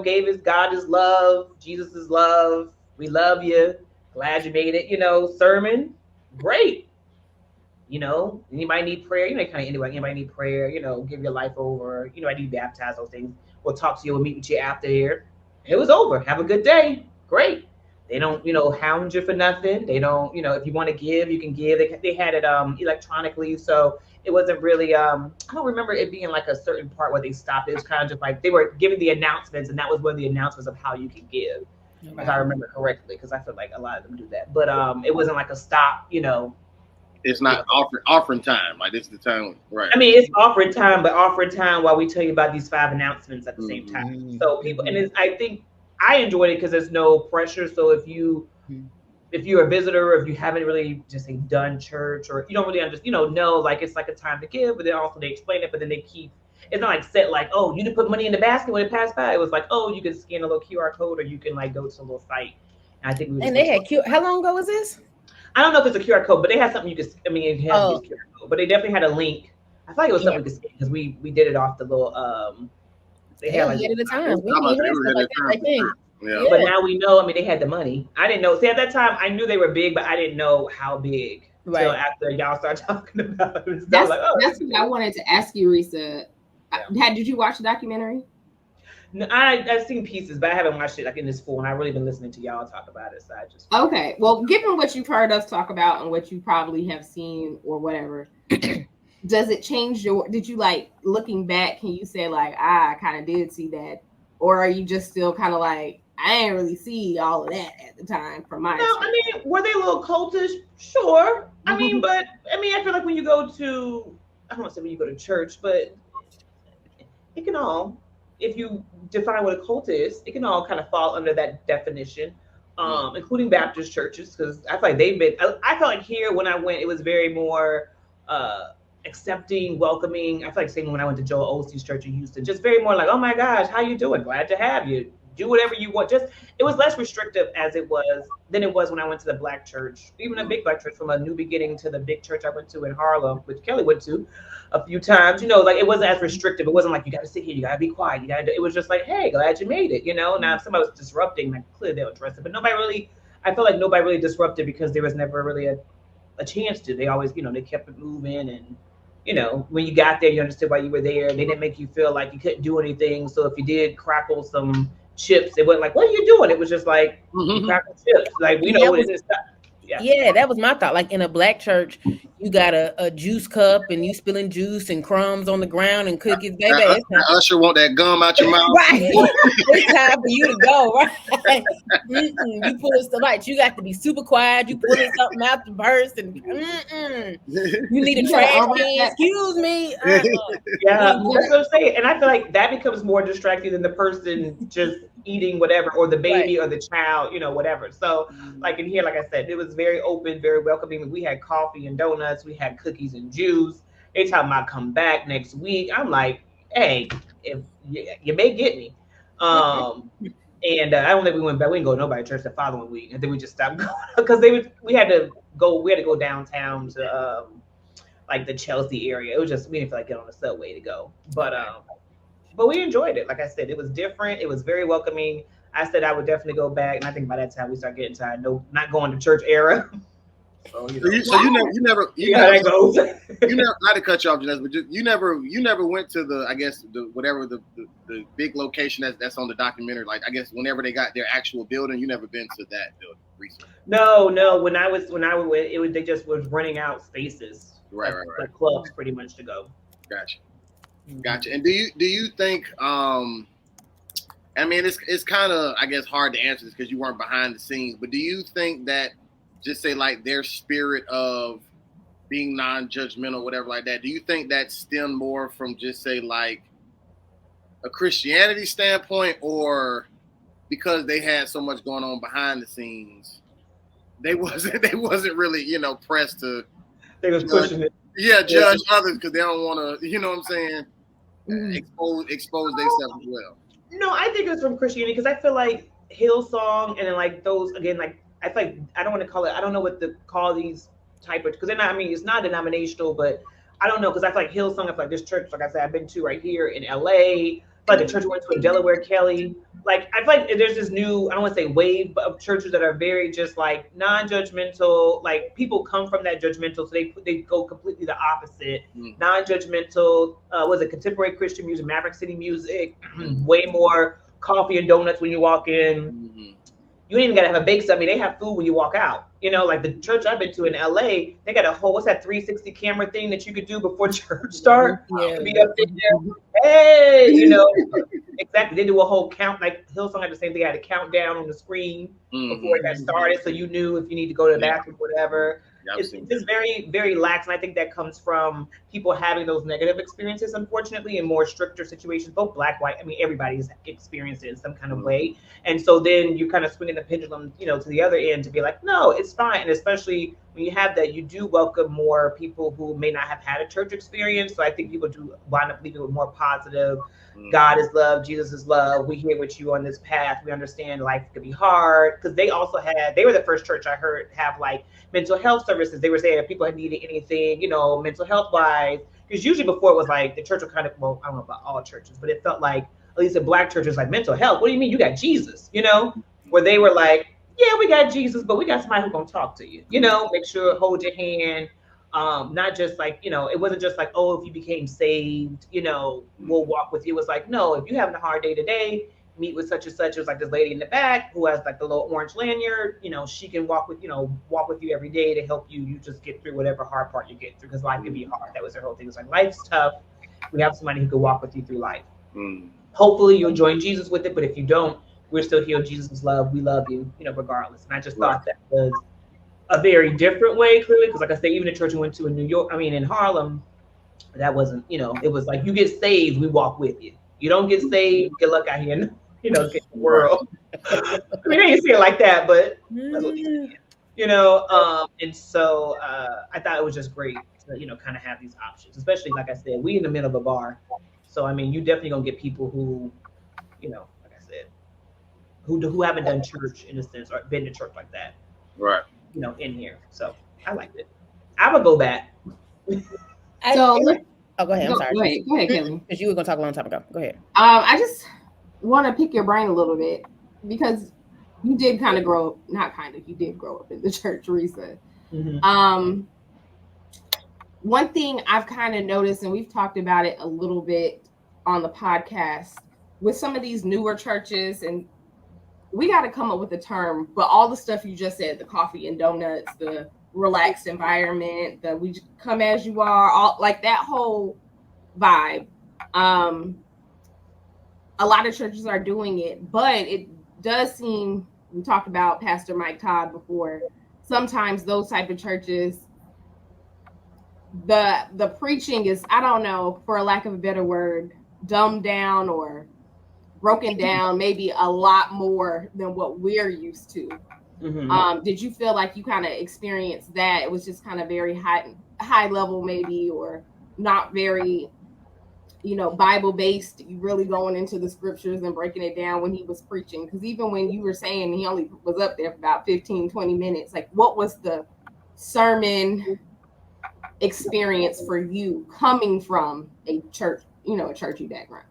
Gave his God his love, Jesus is love. We love you. Glad you made it. Sermon, great. Anybody need prayer? Anybody need prayer? Give your life over. I need baptized, those things. We'll talk to you. We'll meet with you after here. It was over. Have a good day. Great. They don't, hound you for nothing. They don't, if you want to give, you can give. They had it electronically, so it wasn't really. I don't remember it being like a certain part where they stopped. It was kind of just like they were giving the announcements, and that was one of the announcements of how you could give, if I remember correctly, because I feel like a lot of them do that. But it wasn't like a stop, It's not offering time. Like, this is the time, right? I mean, it's offering time, but offering time while we tell you about these 5 announcements at the same time. So people, and I think I enjoyed it because there's no pressure. So if you're a visitor, or if you haven't really just done church, or you don't really understand, like it's like a time to give, but then also they explain it, but then they keep. It's not like set like, oh, you can put money in the basket when it passed by. It was like, oh, you can scan a little QR code, or you can go to a little site. And I think they had how long ago was this? I don't know if it's a QR code, but they had something you could. I mean, it has QR code, but they definitely had a link. I thought it was something we could scan because we did it off the little. They had at the time. Yeah. But now we know. I mean, they had the money. I didn't know. See, at that time, I knew they were big, but I didn't know how big until after y'all started talking about it. That's what I wanted to ask you, Rhesa. Yeah. Did you watch the documentary? No, I've seen pieces, but I haven't watched it in this full, and I've really been listening to y'all talk about it. So I just okay. Well, given what you've heard us talk about and what you probably have seen or whatever, does it change did you looking back? Can you say I kind of did see that, or are you just still kind of like, I didn't really see all of that at the time from my experience? I mean, were they a little cultish? Sure. I mean, but I feel like when you go to, I don't want to say when you go to church, but it can all, if you define what a cult is, it can all kind of fall under that definition. including Baptist churches, because I feel like they've been. I felt like here when I went, it was very more accepting, welcoming. I feel like same when I went to Joel Osteen's church in Houston, just very more like, oh my gosh, how you doing? Glad to have you. Do whatever you want. Just it was less restrictive as it was than it was when I went to the black church, even a big black church, from a New Beginning to the big church I went to in Harlem, which Kellie went to a few times. Like it wasn't as restrictive. It wasn't like you got to sit here, you got to be quiet, you got to. It was just like, hey, glad you made it. Now if somebody was disrupting, like clearly they'll address it, but nobody really. I feel like nobody really disrupted because there was never really a chance to. They always, they kept it moving, and when you got there, you understood why you were there. They didn't make you feel like you couldn't do anything. So if you did crackle some chips, it wasn't like, what are you doing? It was just like, crackle chips. Like, we know what it is. Yeah, that was my thought. Like in a black church, you got a juice cup and you spilling juice and crumbs on the ground and cookies. Baby, the usher want that gum out your mouth. Right. It's time for you to go, right? You pulling stuff like you got to be super quiet. You pulling something out the purse and you need a trash can. Excuse me. Yeah, that's what I'm saying. And I feel like that becomes more distracting than the person just eating whatever, or the baby, or the child, whatever. So like in here, like I said, it was very open, very welcoming. We had coffee and donuts, we had cookies and juice. They tell me I come back next week. I'm like, hey, if you may get me. And I don't think we went back. We didn't go to nobody church the following week, and then we just stopped going because we had to go downtown to like the Chelsea area. It was just we didn't feel like getting on the subway to go, but we enjoyed it. Like I said, it was different. It was very welcoming. I said I would definitely go back, and I think by that time we start getting tired. No, not going to church era. So you never not to cut you off, Janessa, but you never went to the big location that's on the documentary. Like I guess whenever they got their actual building, you never been to that building recently. No. When I went, they just was renting out spaces, right. Like clubs, pretty much to go. Gotcha. And do you think? I mean, it's kind of, I guess, hard to answer this because you weren't behind the scenes. But do you think that, just say like their spirit of being non-judgmental, whatever like that, do you think that stemmed more from just say like a Christianity standpoint, or because they had so much going on behind the scenes, they wasn't really pressed to. They was pushing it. Yeah, judge others because they don't want to. You know what I'm saying? Expose themselves as well. No, I think it was from Christianity because I feel like Hillsong and then like those again, like I feel like I don't want to call it. I don't know what to call these type of because they're not. I mean, it's not denominational, but I don't know because I feel like Hillsong. I feel like this church, like I said, I've been to right here in LA. Like the church we went to in Delaware, Kellie. Like I feel like there's this new, I don't want to say wave of churches that are very just like non-judgmental. Like people come from that judgmental, so they go completely the opposite. Non-judgmental. Was it contemporary Christian music, Maverick City music? Way more coffee and donuts when you walk in. You ain't even gotta have a bake sale. I mean, they have food when you walk out. Like the church I've been to in LA, they got a whole, what's that 360 camera thing that you could do before church start? Yeah. Be up there. Hey, exactly. They do a whole count, like Hillsong had the same thing. They had a countdown on the screen before it got started. So you knew if you need to go to the bathroom, whatever. It's just very, very lax. And I think that comes from people having those negative experiences, unfortunately, in more stricter situations, both black, white. I mean, everybody's experienced it in some kind of way. And so then you kind of swing in the pendulum, to the other end to be like, no, it's fine. And especially when you have that, you do welcome more people who may not have had a church experience. So I think people do wind up leaving with more positive. God is love. Jesus is love. We here with you on this path. We understand life could be hard because they were the first church I heard have like mental health services. They were saying if people had needed anything, mental health wise, because usually before it was like the church would kind of, well, I don't know about all churches, but it felt like at least in black churches, like mental health. What do you mean? You got Jesus, where they were like, yeah, we got Jesus, but we got somebody who's going to talk to you, make sure, hold your hand. Not just like, it wasn't just like, oh, if you became saved, we'll walk with you. It was like, no, if you're having a hard day today, meet with such and such. It was like this lady in the back who has like the little orange lanyard, she can walk with you every day to help you just get through whatever hard part you get through because life can be hard. That was her whole thing. It's like, life's tough. We have somebody who can walk with you through life. Hopefully you'll join Jesus with it. But if you don't, we're still here. Jesus is love. We love you, regardless. And I just thought that was a very different way, clearly, because like I say, even the church we went to in Harlem, that wasn't, it was like you get saved, we walk with you. You don't get saved, good luck out here. get the world. I mean, I didn't see it like that, but that's what he said. And so I thought it was just great to, kind of have these options, especially, like I said, we in the middle of a bar. So, I mean, you definitely going to get people who, like I said, who haven't done church in a sense or been to church like that. Right. In here. So I liked it. I would go back. So, go ahead. I'm sorry. Go ahead, Kellie. Because you were going to talk a long time ago. Go ahead. I just want to pick your brain a little bit because you did kind of grow up, you did grow up in the church, Rhesa. Mm-hmm. One thing I've kind of noticed, and we've talked about it a little bit on the podcast, with some of these newer churches, and we got to come up with a term, but all the stuff you just said, the coffee and donuts, the relaxed environment, the we come as you are, all like that whole vibe. A lot of churches are doing it, but it does seem, we talked about Pastor Mike Todd before, sometimes those type of churches, the preaching is, I don't know, for a lack of a better word, dumbed down or broken down maybe a lot more than what we're used to. Mm-hmm. Did you feel like you kind of experienced that? It was just kind of very high level maybe, or not very, Bible based, you really going into the scriptures and breaking it down when he was preaching? Because even when you were saying he only was up there for about 15-20 minutes, like what was the sermon experience for you coming from a church, a churchy background?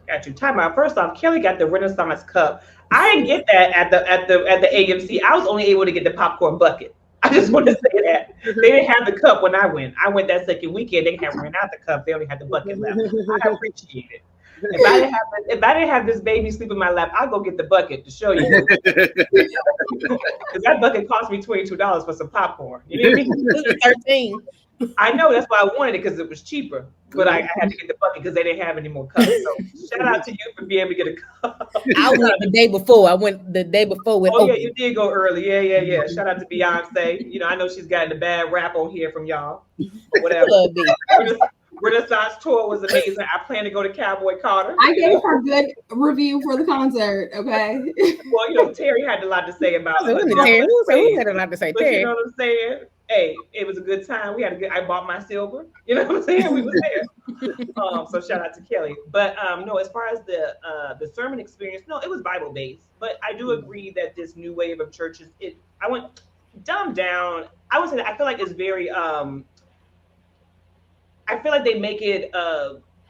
Got you. Time out. First off, Kellie got the Renaissance cup. I didn't get that at the AMC. I was only able to get the popcorn bucket. I just want to say that they didn't have the cup when I went. I went that second weekend. They had ran out the cup. They only had the bucket left. I appreciate it. If I didn't have this baby sleep in my lap, I'll go get the bucket to show you. Because that bucket cost me $22 for some popcorn. You know what I mean? 13. I know, that's why I wanted it, because it was cheaper. But I had to get the bucket because they didn't have any more cups. So shout out to you for being able to get a cup. I went the day before. With Oh, yeah, you did go early. Yeah. Shout out to Beyonce. I know she's gotten a bad rap on here from y'all. But whatever. Renaissance tour was amazing. I plan to go to Cowboy Carter. I gave her good review for the concert. Okay. Well, Terry had a lot to say about it. Who had a lot to say? But Terry. you know what I'm saying? Hey, it was a good time. I bought my silver. You know what I'm saying? We was there. So shout out to Kellie. But no, as far as the sermon experience, no, it was Bible based. But I do agree that this new wave of churches, I went dumbed down. I would say that I feel like it's very I feel like they make it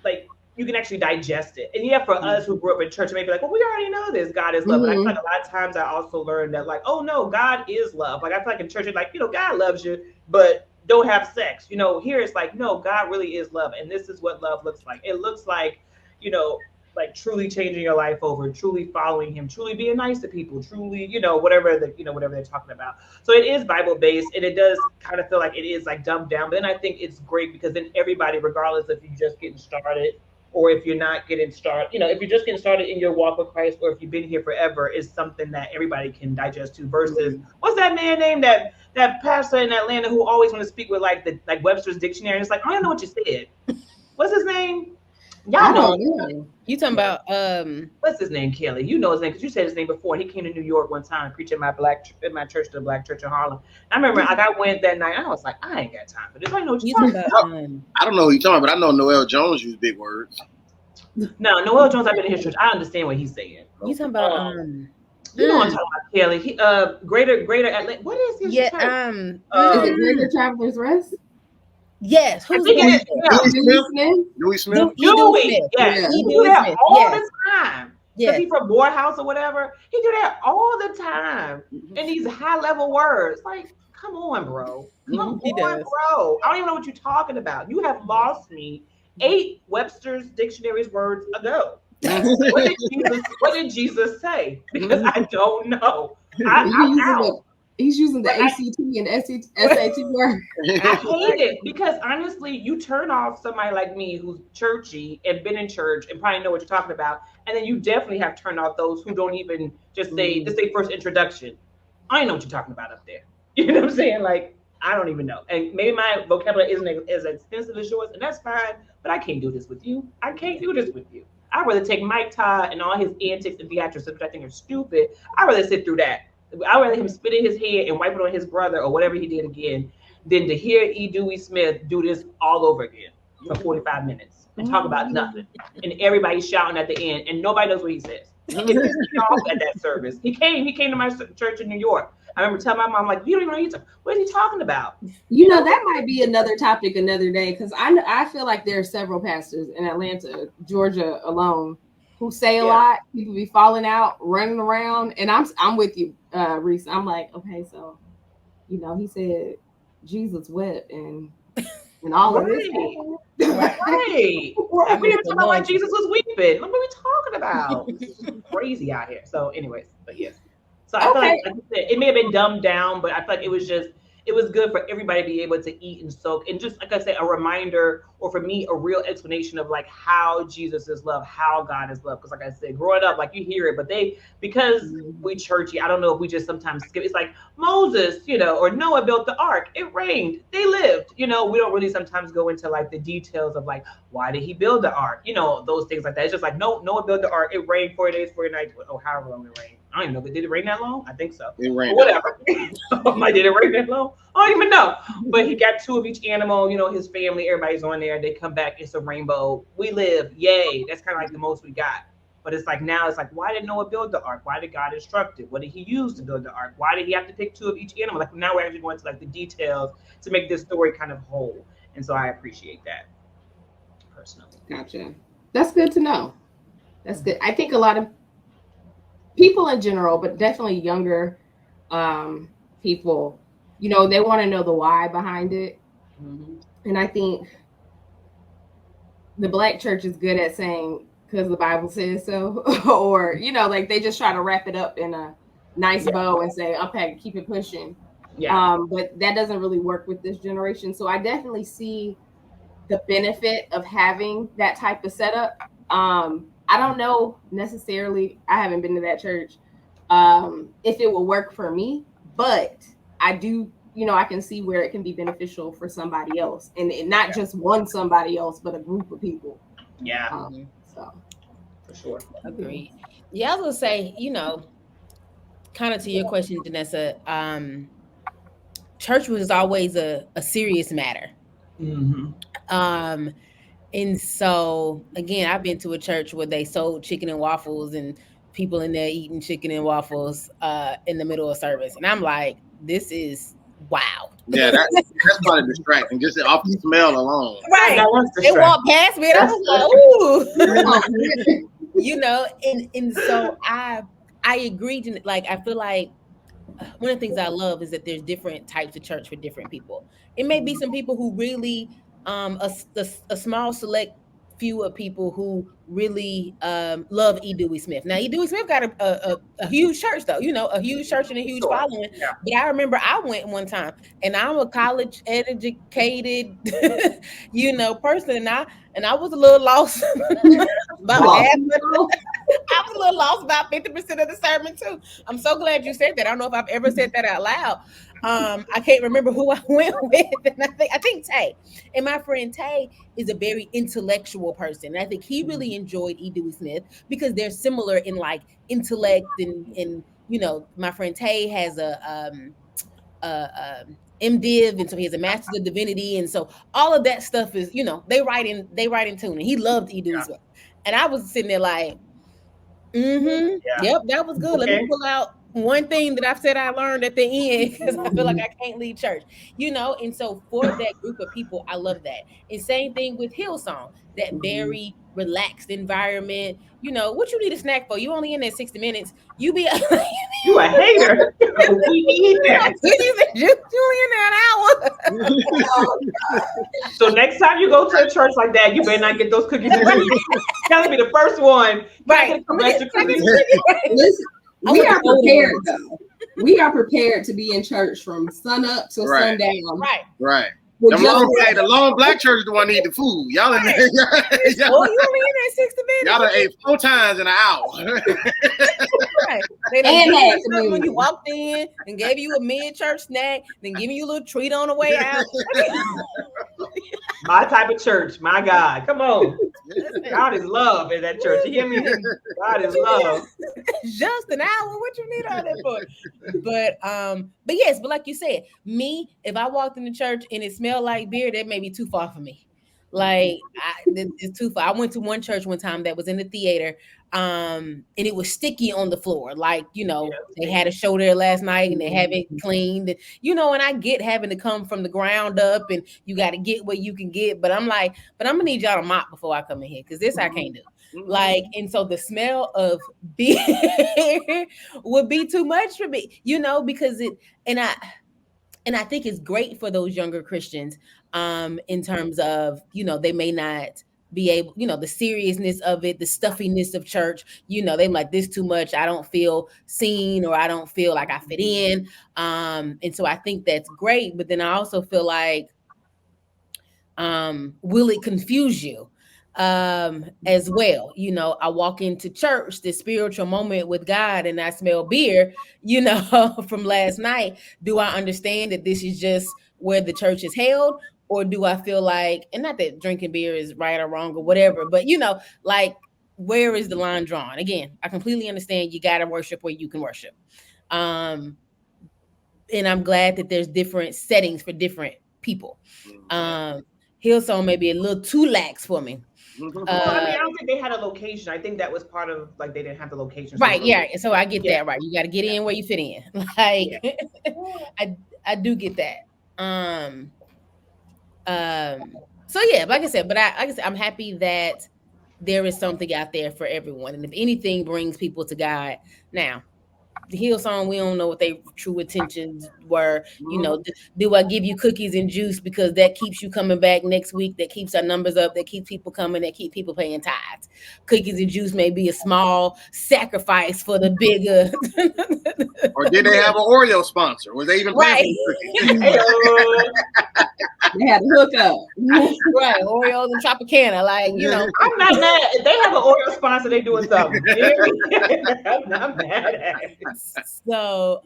like you can actually digest it. And yeah, for us who grew up in church, maybe like, well, we already know this, God is love. But I feel like a lot of times I also learned that, like, oh no, God is love. Like I feel like in church, it's like, God loves you, but don't have sex. Here it's like, no, God really is love. And this is what love looks like. It looks like, like truly changing your life over, truly following him, truly being nice to people, truly, whatever they're talking about. So it is Bible based, and it does kind of feel like it is like dumbed down. But then I think it's great because then everybody, regardless if you're just getting started or if you're not getting started, if you're just getting started in your walk with Christ, or if you've been here forever, is something that everybody can digest to. Versus what's that man named that pastor in Atlanta who always want to speak with like Webster's dictionary? And it's like, I don't know what you said. What's his name? Y'all know. You talking about what's his name, Kellie? You know his name because you said his name before. He came to New York one time preaching in my church, the Black Church in Harlem. I remember I went that night. I was like, I ain't got time for this. I know what you're talking about. I don't know who you're talking about, but I know Noel Jones used big words. No, Noel Jones, I've been in his church. I understand what he's saying. You talking about you know what I'm talking about, Kellie. He greater Atlanta. What is his church? Is it Greater Travelers Rest? Yes. Who's Louis Smith? Louis. Yes. He do that all the time. Yeah. Because he's from Morehouse or whatever. He do that all the time. And these high level words. Like, come on, bro. Come on, bro. I don't even know what you're talking about. You have lost me 8 Webster's Dictionary's words ago. What did Jesus say? Because I don't know. I'm out. He's using the ACT and SAT word. I hate it because honestly, you turn off somebody like me who's churchy and been in church and probably know what you're talking about, and then you definitely have turned off those who don't even just say first introduction. I know what you're talking about up there. You know what I'm saying? Like, I don't even know. And maybe my vocabulary isn't as extensive as yours, and that's fine, but I can't do this with you. I can't do this with you. I'd rather take Mike Todd and all his antics and theatrics, which I think are stupid. I'd rather sit through that. I'd rather him spit in his head and wipe it on his brother or whatever he did again than to hear E. Dewey Smith do this all over again for 45 minutes and talk about nothing. And everybody's shouting at the end and nobody knows what he says. It pissed me off at that service. He came to my church in New York. I remember telling my mom, like, you don't even know what is he talking about? You know, that might be another topic another day, because I feel like there are several pastors in Atlanta, Georgia alone, who say a lot. People be falling out, running around, and I'm with you, Rhesa. I'm like, okay, so, you know, he said Jesus wept and all of this. Right. We didn't talk about why Jesus was weeping. What are we talking about? It's crazy out here. So, anyways, but yes. So I feel like I said, it may have been dumbed down, but I feel like it was good for everybody to be able to eat and soak. And just like I said, a reminder, or for me, a real explanation of like how Jesus is love, how God is love. Because like I said, growing up, like you hear it, but because we churchy, I don't know if we just sometimes skip. It's like Moses, you know, or Noah built the ark. It rained. They lived. You know, we don't really sometimes go into like the details of like, why did he build the ark? You know, those things like that. It's just like, Noah built the ark. It rained 40 days, 40 nights, or however long it rained. I don't even know, but did it rain that long? I think so. It rained. Whatever. Like, did it rain that long? I don't even know. But he got 2 of each animal, you know, his family, everybody's on there. They come back, it's a rainbow. We live, yay. That's kind of like the most we got. But it's like now, it's like, why did Noah build the ark? Why did God instruct it? What did he use to build the ark? Why did he have to pick 2 of each animal? Like now we're actually going to like the details to make this story kind of whole. And so I appreciate that personally. Gotcha. That's good to know. That's good. I think a lot of people in general, but definitely younger people, you know, they want to know the why behind it. And I think the Black church is good at saying, because the Bible says so, or, you know, like they just try to wrap it up in a nice bow and say, okay, keep it pushing. But that doesn't really work with this generation. So I definitely see the benefit of having that type of setup. I don't know necessarily, I haven't been to that church, if it will work for me, but I do, you know, I can see where it can be beneficial for somebody else, and not just one somebody else, but a group of people. So for sure. Agreed. Yeah, I was gonna say, you know, kind of to your question, Janessa, church was always a serious matter. And so, again, I've been to a church where they sold chicken and waffles and people in there eating chicken and waffles in the middle of service. And I'm like, this is wow. Yeah, that's probably distracting, just off the smell alone. Right. They walked past me and I was like, ooh. You know, and so I agree to, like, I feel like one of the things I love is that there's different types of church for different people. It may be some people who really a small select few of people who really love E. Dewey Smith. Now, E. Dewey Smith got a huge church, though, you know, a huge church and a huge following. But I remember I went one time, and I'm a college educated, you know, person, and I was a little lost about half. I was a little lost about 50% of the sermon too. I'm so glad you said that. I don't know if I've ever said that out loud. I can't remember who I went with, and I think Tay. And my friend Tay is a very intellectual person. And I think he really enjoyed E. Dewey Smith because they're similar in like intellect and you know, my friend Tay has a MDiv, and so he has a Master's of Divinity, and so all of that stuff is, you know, they write in tune, and he loved E. Dewey Smith. And I was sitting there like, yep, that was good. Let me pull out one thing that I've said I learned at the end, because I feel like I can't leave church, you know. And so for that group of people, I love that. And same thing with Hillsong, that very relaxed environment. You know, what you need a snack for? You only in there 60 minutes. You be you a hater. We need that. You in there an hour. So next time you go to a church like that, you better not get those cookies and cream. Kellie be the first one. Right. Listen, we are prepared though. We are prepared to be in church from sun up till sundown. Right. The long black church is the one that eat the food. Y'all in there. You only in there 60 minutes. Y'all done ate 4 times in an hour. Right. They done gave you something when you walked in and gave you a mid-church snack, then giving you a little treat on the way out. My type of church, my God. Come on. God is love in that church. You hear me? God is love. Just an hour. What you need all that for? But yes, but like you said, me, if I walked in the church and it smelled like beer, that may be too far for me. Like it's too far. I went to one church one time that was in the theater, and it was sticky on the floor. Like, they had a show there last night and they haven't cleaned. And I get having to come from the ground up and you got to get what you can get. But I'm like, I'm gonna need y'all to mop before I come in here because this I can't do. Like, and so the smell of beer would be too much for me, because and I think it's great for those younger Christians, in terms of, they may not be able, the seriousness of it, the stuffiness of church, they like this too much. I don't feel seen, or I don't feel like I fit in. And so I think that's great. But then I also feel like, will it confuse you? As well, I walk into church, this spiritual moment with God, and I smell beer, from last night. Do I understand that this is just where the church is held? Or do I feel like, and not that drinking beer is right or wrong or whatever, but like, where is the line drawn? Again, I completely understand you got to worship where you can worship. And I'm glad that there's different settings for different people. Hillsong may be a little too lax for me. I don't think they had a location. I think that was part of, like, they didn't have the location. Right, yeah. So I get that, right. You got to get in where you fit in. Like, I do get that. So yeah, like I said, I'm happy that there is something out there for everyone. And if anything brings people to God. Now, the Hillsong, we don't know what their true intentions were. Do I give you cookies and juice because that keeps you coming back next week? That keeps our numbers up. That keeps people coming. That keep people paying tithes. Cookies and juice may be a small sacrifice for the bigger. Or did they have an Oreo sponsor? Was they even paying for cookies? They had to hook up. Right, Oreos and Tropicana. Like, I'm not mad. If they have an Oreo sponsor, they doing something. I'm not mad at it. So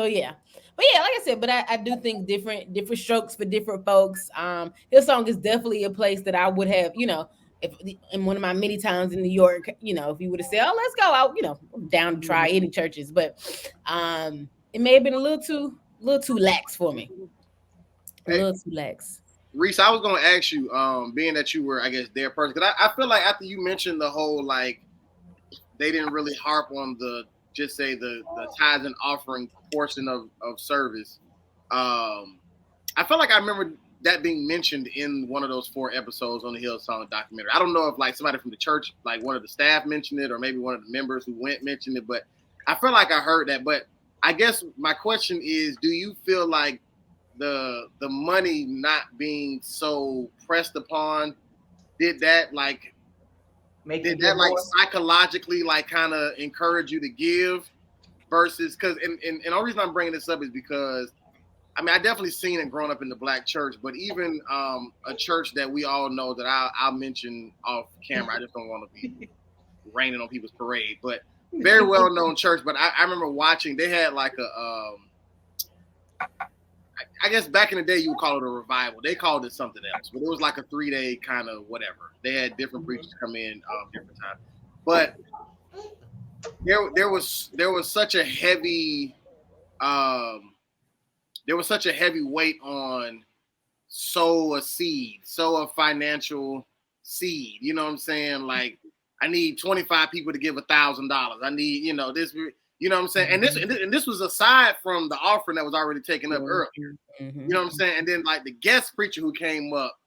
yeah, but yeah, like I said, but I do think different strokes for different folks. Hillsong is definitely a place that I would have, if in one of my many times in New York, if you would have said, "Oh, let's go out," I'm down to try any churches, but it may have been a little too lax for me. A little too lax. Rhesa, I was going to ask you, being that you were, I guess, their person, because I feel like after you mentioned the whole, like, they didn't really harp on the tithes and offering portion of service. I felt like I remember that being mentioned in one of those 4 episodes on the Hillsong documentary. I don't know if, like, somebody from the church, like one of the staff mentioned it, or maybe one of the members who went mentioned it, but I feel like I heard that. But I guess my question is, do you feel like the money not being so pressed upon, did that psychologically like kind of encourage you to give versus, because and the only reason I'm bringing this up is because I mean I definitely seen and grown up in the black church, but even a church that we all know that I'll mention off camera, I just don't want to be raining on people's parade, but very well known church. But I remember watching, they had like a I guess back in the day you would call it a revival. They called it something else, but it was like a 3-day kind of whatever. They had different preachers come in different times. But there was such a heavy weight on sow a financial seed. You know what I'm saying? Like, I need 25 people to give $1,000. I need, this. You know what I'm saying? And this was aside from the offering that was already taken up earlier. Mm-hmm. You know what I'm saying? And then like the guest preacher who came up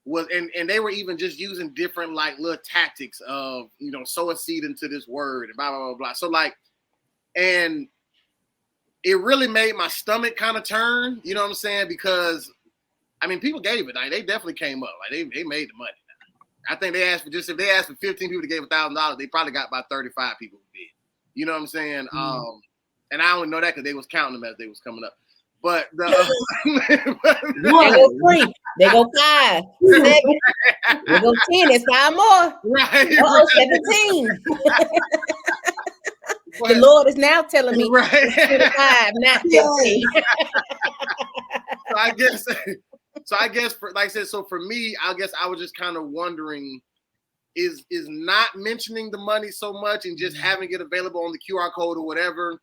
was, and they were even just using different like little tactics of, sow a seed into this word and blah, blah, blah, blah. So like, and it really made my stomach kind of turn, you know what I'm saying? Because I mean, people gave it. Like, they definitely came up. Like they made the money. I think if they asked for 15 people to give $1,000, they probably got about 35 people who did. You know what I'm saying? Mm-hmm. And I only know that because they was counting them as they was coming up. But the they go 3, they go 5, 7, they go 10. It's 5 more. Right. 17. The Lord is now telling me 5, not 15. So I guess for, like I said, so for me, I guess I was just kind of wondering, is not mentioning the money so much and just having it available on the QR code or whatever,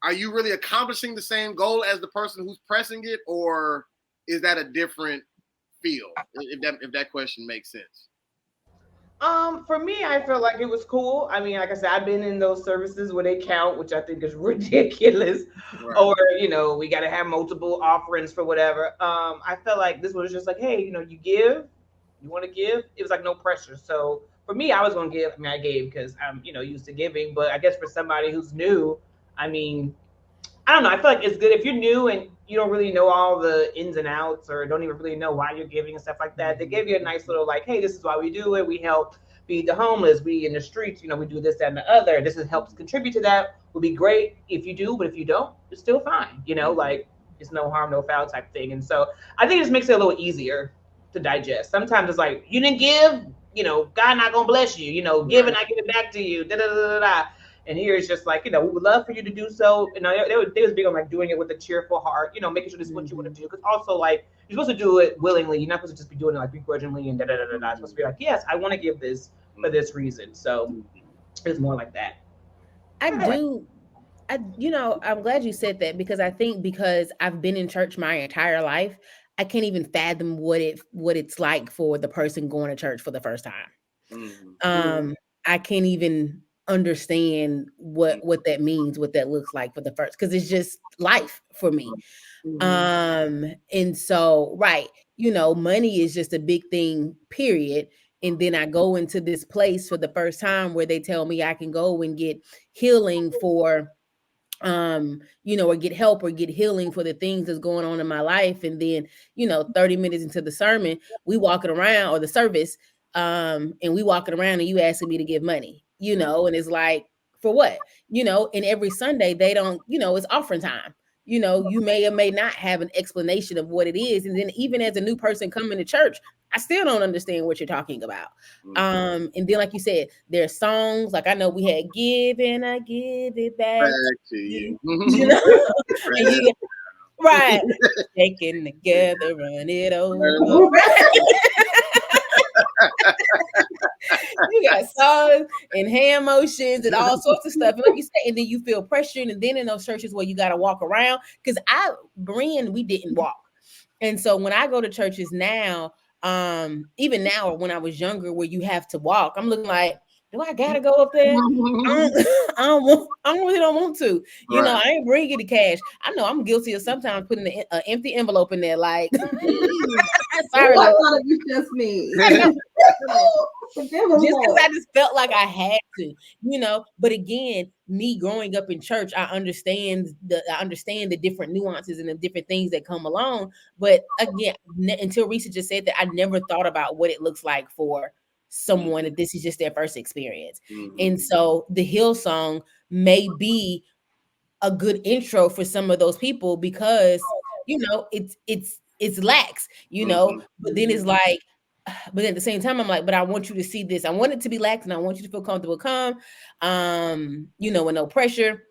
are you really accomplishing the same goal as the person who's pressing it, or is that a different feel? If that question makes sense. For me, I felt like it was cool. I mean, like I said, I've been in those services where they count, which I think is ridiculous. Right. Or, we got to have multiple offerings for whatever. I felt like this was just like, hey, you give, you want to give. It was like no pressure. So for me, I was going to give. I mean, I gave because I'm, used to giving. But I guess for somebody who's new, I mean, I don't know. I feel like it's good if you're new and you don't really know all the ins and outs or don't even really know why you're giving and stuff like that. They give you a nice little like, hey, this is why we do it. We help feed the homeless. We in the streets, we do this, that, and the other. This helps contribute to that. Would be great if you do, but if you don't, it's still fine. Like it's no harm, no foul type thing. And so I think it just makes it a little easier to digest. Sometimes it's like, you didn't give, God not gonna bless you. Give and I give it back to you. Da da da da da. And here it's just like, we would love for you to do so. They was big on like doing it with a cheerful heart, making sure this is what you want to do. Because also like you're supposed to do it willingly. You're not supposed to just be doing it like begrudgingly and da da da da da. It's supposed to be like, yes, I want to give this for this reason. So it's more like that. I'm glad you said that because I think because I've been in church my entire life, I can't even fathom what it's like for the person going to church for the first time. Mm-hmm. I can't even understand what that means, what that looks like for the first, because it's just life for me. Mm-hmm. And so, right, money is just a big thing, period. And then I go into this place for the first time where they tell me I can go and get healing for, or get help or get healing for the things that's going on in my life. And then, 30 minutes into the sermon, we walking around, or the service, and we walking around and you asking me to give money, and it's like, for what? And every Sunday they don't, it's offering time. You may or may not have an explanation of what it is. And then even as a new person coming to church, I still don't understand what you're talking about. And then, like you said, there's songs, like I know we had Give and I Give It Back to You. Right. Taking together, run it over. You got songs and hand motions and all sorts of stuff. And like you say, and then you feel pressured. And then in those churches where you got to walk around, because we didn't walk. And so when I go to churches now, even now or when I was younger, where you have to walk, I'm looking like, do I gotta go up there? I really don't want to. I ain't bringing the cash. I know I'm guilty of sometimes putting an empty envelope in there. Like, sorry, I thought it was just me. Just because I just felt like I had to, But again, me growing up in church, I understand the different nuances and the different things that come along. But again, until Rhesa just said that, I never thought about what it looks like for someone that this is just their first experience. Mm-hmm. And so the Hillsong may be a good intro for some of those people because it's lax, but then it's like, but at the same time, I'm like, but I want you to see this. I want it to be lax and I want you to feel comfortable, calm, with no pressure.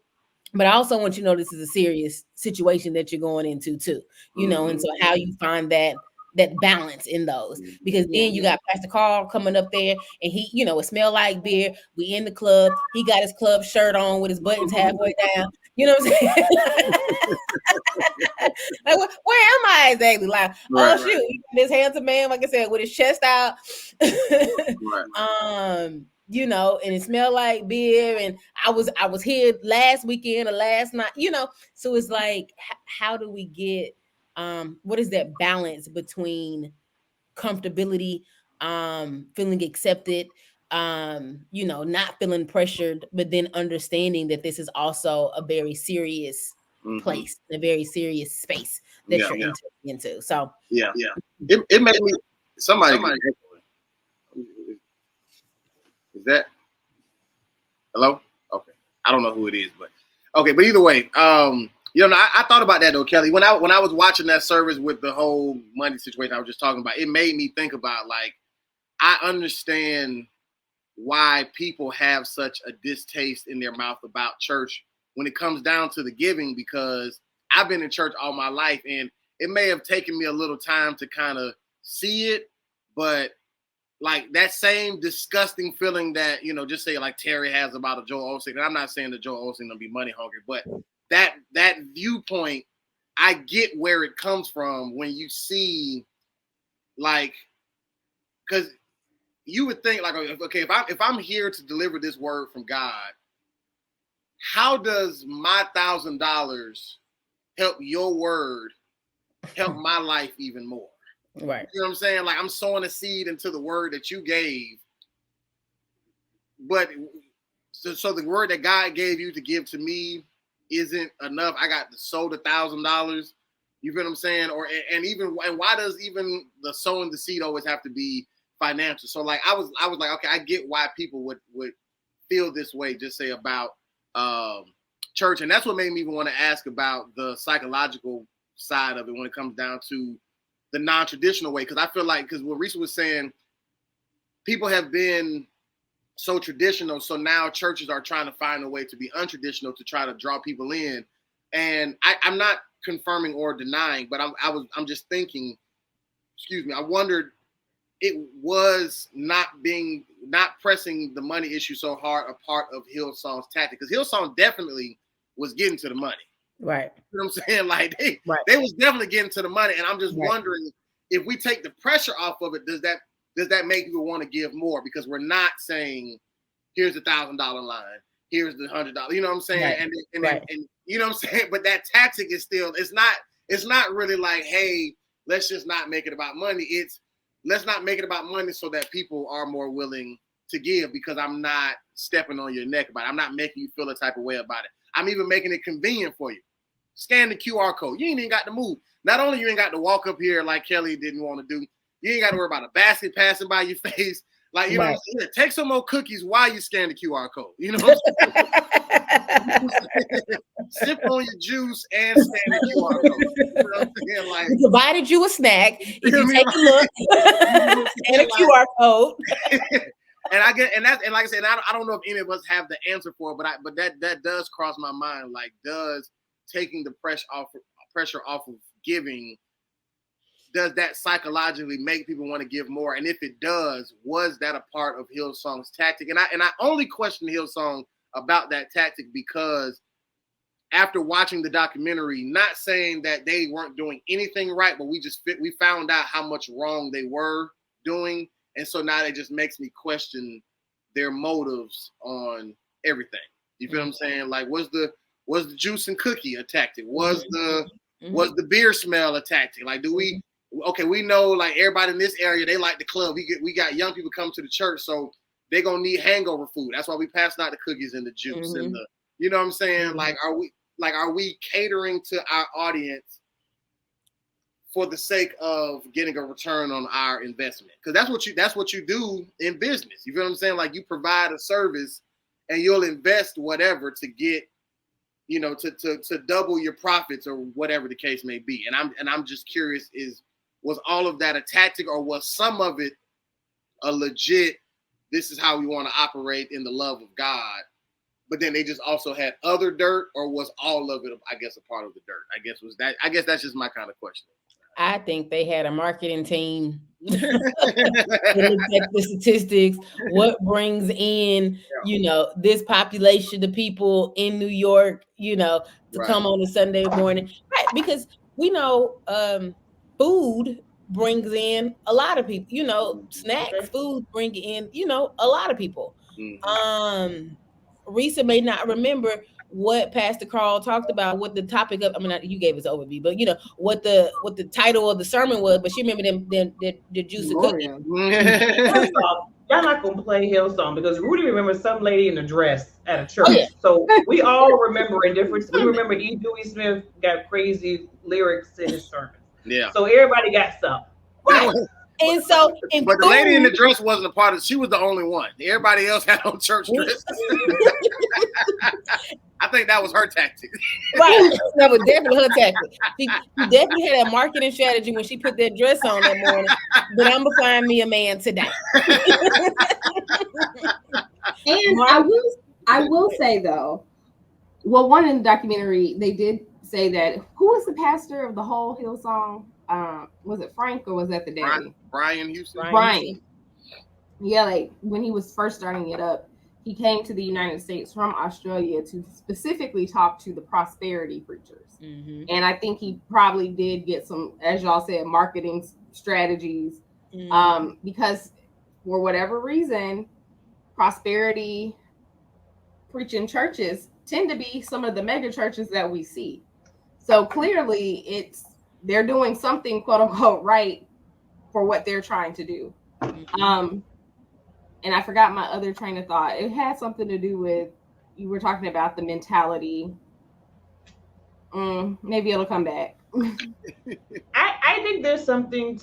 But I also want you to know this is a serious situation that you're going into too, and so how you find that balance in those, because then you got Pastor Carl coming up there and he, it smell like beer. We in the club. He got his club shirt on with his buttons halfway down. You know what I'm saying? Like, where am I exactly? Like, shoot, this handsome man, like I said, with his chest out. And it smelled like beer. And I was here last weekend or last night, so it's like, how do we get, what is that balance between comfortability, feeling accepted, not feeling pressured, but then understanding that this is also a very serious place, a very serious space that you're into. So it made me somebody is that hello? Okay. I don't know who it is, but okay, but either way, You know, I thought about that though, Kelly. When I was watching that service with the whole money situation I was just talking about, it made me think about, like, I understand why people have such a distaste in their mouth about church when it comes down to the giving, because I've been in church all my life, and it may have taken me a little time to kind of see it, but like that same disgusting feeling that, you know, just say like Terry has about a Joel Osteen, and I'm not saying that Joel Osteen gonna be money hungry, but that viewpoint, I get where it comes from when you see, like, because you would think like, okay, if I'm here to deliver this word from God, how does my $1,000 help your word help my life even more? Right. You know what I'm saying? Like, I'm sowing a seed into the word that you gave, but so the word that God gave you to give to me isn't enough. I got to sow the $1,000. You feel what I'm saying? And why does even the sowing the seed always have to be financial? So like I was like, okay, I get why people would feel this way, just say about church. And that's what made me even want to ask about the psychological side of it when it comes down to the non-traditional way. Because I feel like, because what Rhesa was saying, people have been so traditional, so now churches are trying to find a way to be untraditional to try to draw people in. And I'm not confirming or denying, but I'm just thinking, I wondered, it was not pressing the money issue so hard a part of Hillsong's tactic, because Hillsong definitely was getting to the money. Right. You know what I'm saying? Like they was definitely getting to the money. And I'm just wondering, if we take the pressure off of it, does that make people want to give more? Because we're not saying, here's the $1,000 line, here's the $100. You know what I'm saying? Right. And you know what I'm saying? But that tactic is still, it's not really like, hey, let's just not make it about money. It's, let's not make it about money so that people are more willing to give, because I'm not stepping on your neck about it. I'm not making you feel a type of way about it. I'm even making it convenient for you. Scan the QR code. You ain't even got to move. Not only you ain't got to walk up here like Kelly didn't want to do, you ain't got to worry about a basket passing by your face. Like, you know, take some more cookies while you scan the QR code. You know what I'm saying? Sip on your juice and scan the QR code. You know what I'm saying? Like, we provided you a snack. If you take a look, and a QR code. And I get, and like I said, I don't know if any of us have the answer for it, but that does cross my mind. Like, does taking the pressure off of giving, does that psychologically make people want to give more? And if it does, was that a part of Hillsong's tactic? And I only question Hillsong about that tactic because after watching the documentary, not saying that they weren't doing anything right, but we found out how much wrong they were doing. And so now it just makes me question their motives on everything. You feel what I'm saying? Like, was the juice and cookie a tactic? Was the beer smell a tactic? Like, we know like everybody in this area, they like the club. We got young people come to the church, so they're gonna need hangover food. That's why we passing out the cookies and the juice and the, you know what I'm saying? Like, are we catering to our audience for the sake of getting a return on our investment? Because that's what you do in business. You feel what I'm saying? Like, you provide a service and you'll invest whatever to get, you know, to double your profits or whatever the case may be. And I'm just curious, was all of that a tactic, or was some of it a legit, this is how we want to operate in the love of God, but then they just also had other dirt, or was all of it, I guess, a part of the dirt? I guess that's just my kind of question. I think they had a marketing team looked at the statistics, what brings in, you know, this population of people in New York, you know, to come on a Sunday morning. Right, because we know food brings in a lot of people, you know, snacks, food bring in, you know, a lot of people. Rhesa may not remember what Pastor Carl talked about, what the topic of, I mean, you gave us an overview, but you know what the title of the sermon was, but she remember the juice and cookie. Y'all not gonna play Hillsong because Rudy remembers some lady in a dress at a church. So we all remember in different. We remember E. Dewey Smith got crazy lyrics in his sermon. Yeah. So everybody got some. Right. And so, but the lady in the dress wasn't a part of it. She was the only one. Everybody else had on church dress. I think that was her tactic. Right. That was definitely her tactic. She definitely had a marketing strategy when she put that dress on that morning. But I'm gonna find me a man today. And I will say though, well, one in the documentary they did say that who was the pastor of the whole Hillsong? Was it Frank or was that the daddy? Brian Houston. Brian. Yeah, like when he was first starting it up, he came to the United States from Australia to specifically talk to the prosperity preachers. Mm-hmm. And I think he probably did get some, as y'all said, marketing strategies. Mm-hmm. Because for whatever reason, prosperity preaching churches tend to be some of the mega churches that we see. So clearly they're doing something quote unquote right for what they're trying to do. Mm-hmm. And I forgot my other train of thought. It had something to do with, you were talking about the mentality. Maybe it'll come back. I think there's something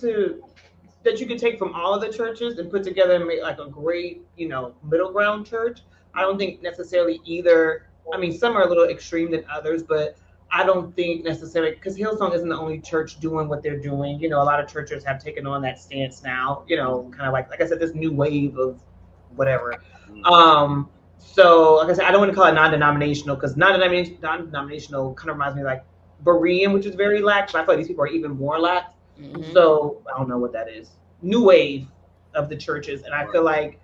that you can take from all of the churches and put together and make like a great, middle ground church. I don't think necessarily either. I mean, some are a little extreme than others, but I don't think necessarily, because Hillsong isn't the only church doing what they're doing. A lot of churches have taken on that stance now, kind of like I said, this new wave of whatever. So like I said, I don't want to call it non-denominational, because non-denominational kind of reminds me like Berean, which is very lax, but I feel like these people are even more lax. Mm-hmm. So I don't know what that is. New wave of the churches. And I feel like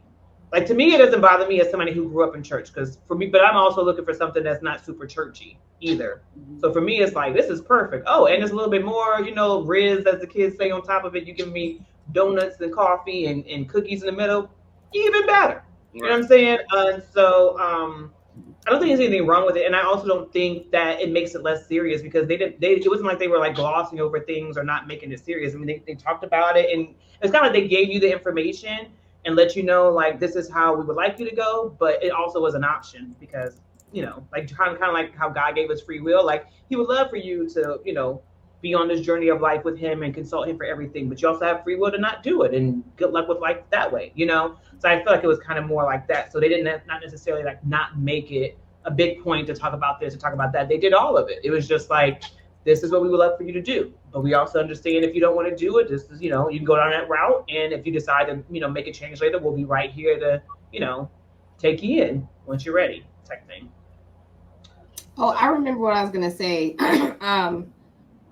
to me, it doesn't bother me as somebody who grew up in church, because for me, but I'm also looking for something that's not super churchy either. Mm-hmm. So for me, it's like, this is perfect. Oh, and there's a little bit more, Riz, as the kids say, on top of it. You give me donuts and coffee and cookies in the middle, even better. Right. You know what I'm saying? And so I don't think there's anything wrong with it. And I also don't think that it makes it less serious, because it wasn't like they were like glossing over things or not making it serious. I mean, they talked about it, and it's kind of like they gave you the information and let you know, like, this is how we would like you to go, but it also was an option, because, like kind of like how God gave us free will. Like, he would love for you to, be on this journey of life with him and consult him for everything, but you also have free will to not do it, and good luck with life that way, So I feel like it was kind of more like that. So they didn't not necessarily like not make it a big point to talk about this or talk about that. They did all of it. It was just like, this is what we would love for you to do. But we also understand if you don't want to do it, this is, you can go down that route. And if you decide to, make a change later, we'll be right here to, take you in once you're ready, type thing. Oh, I remember what I was going to say.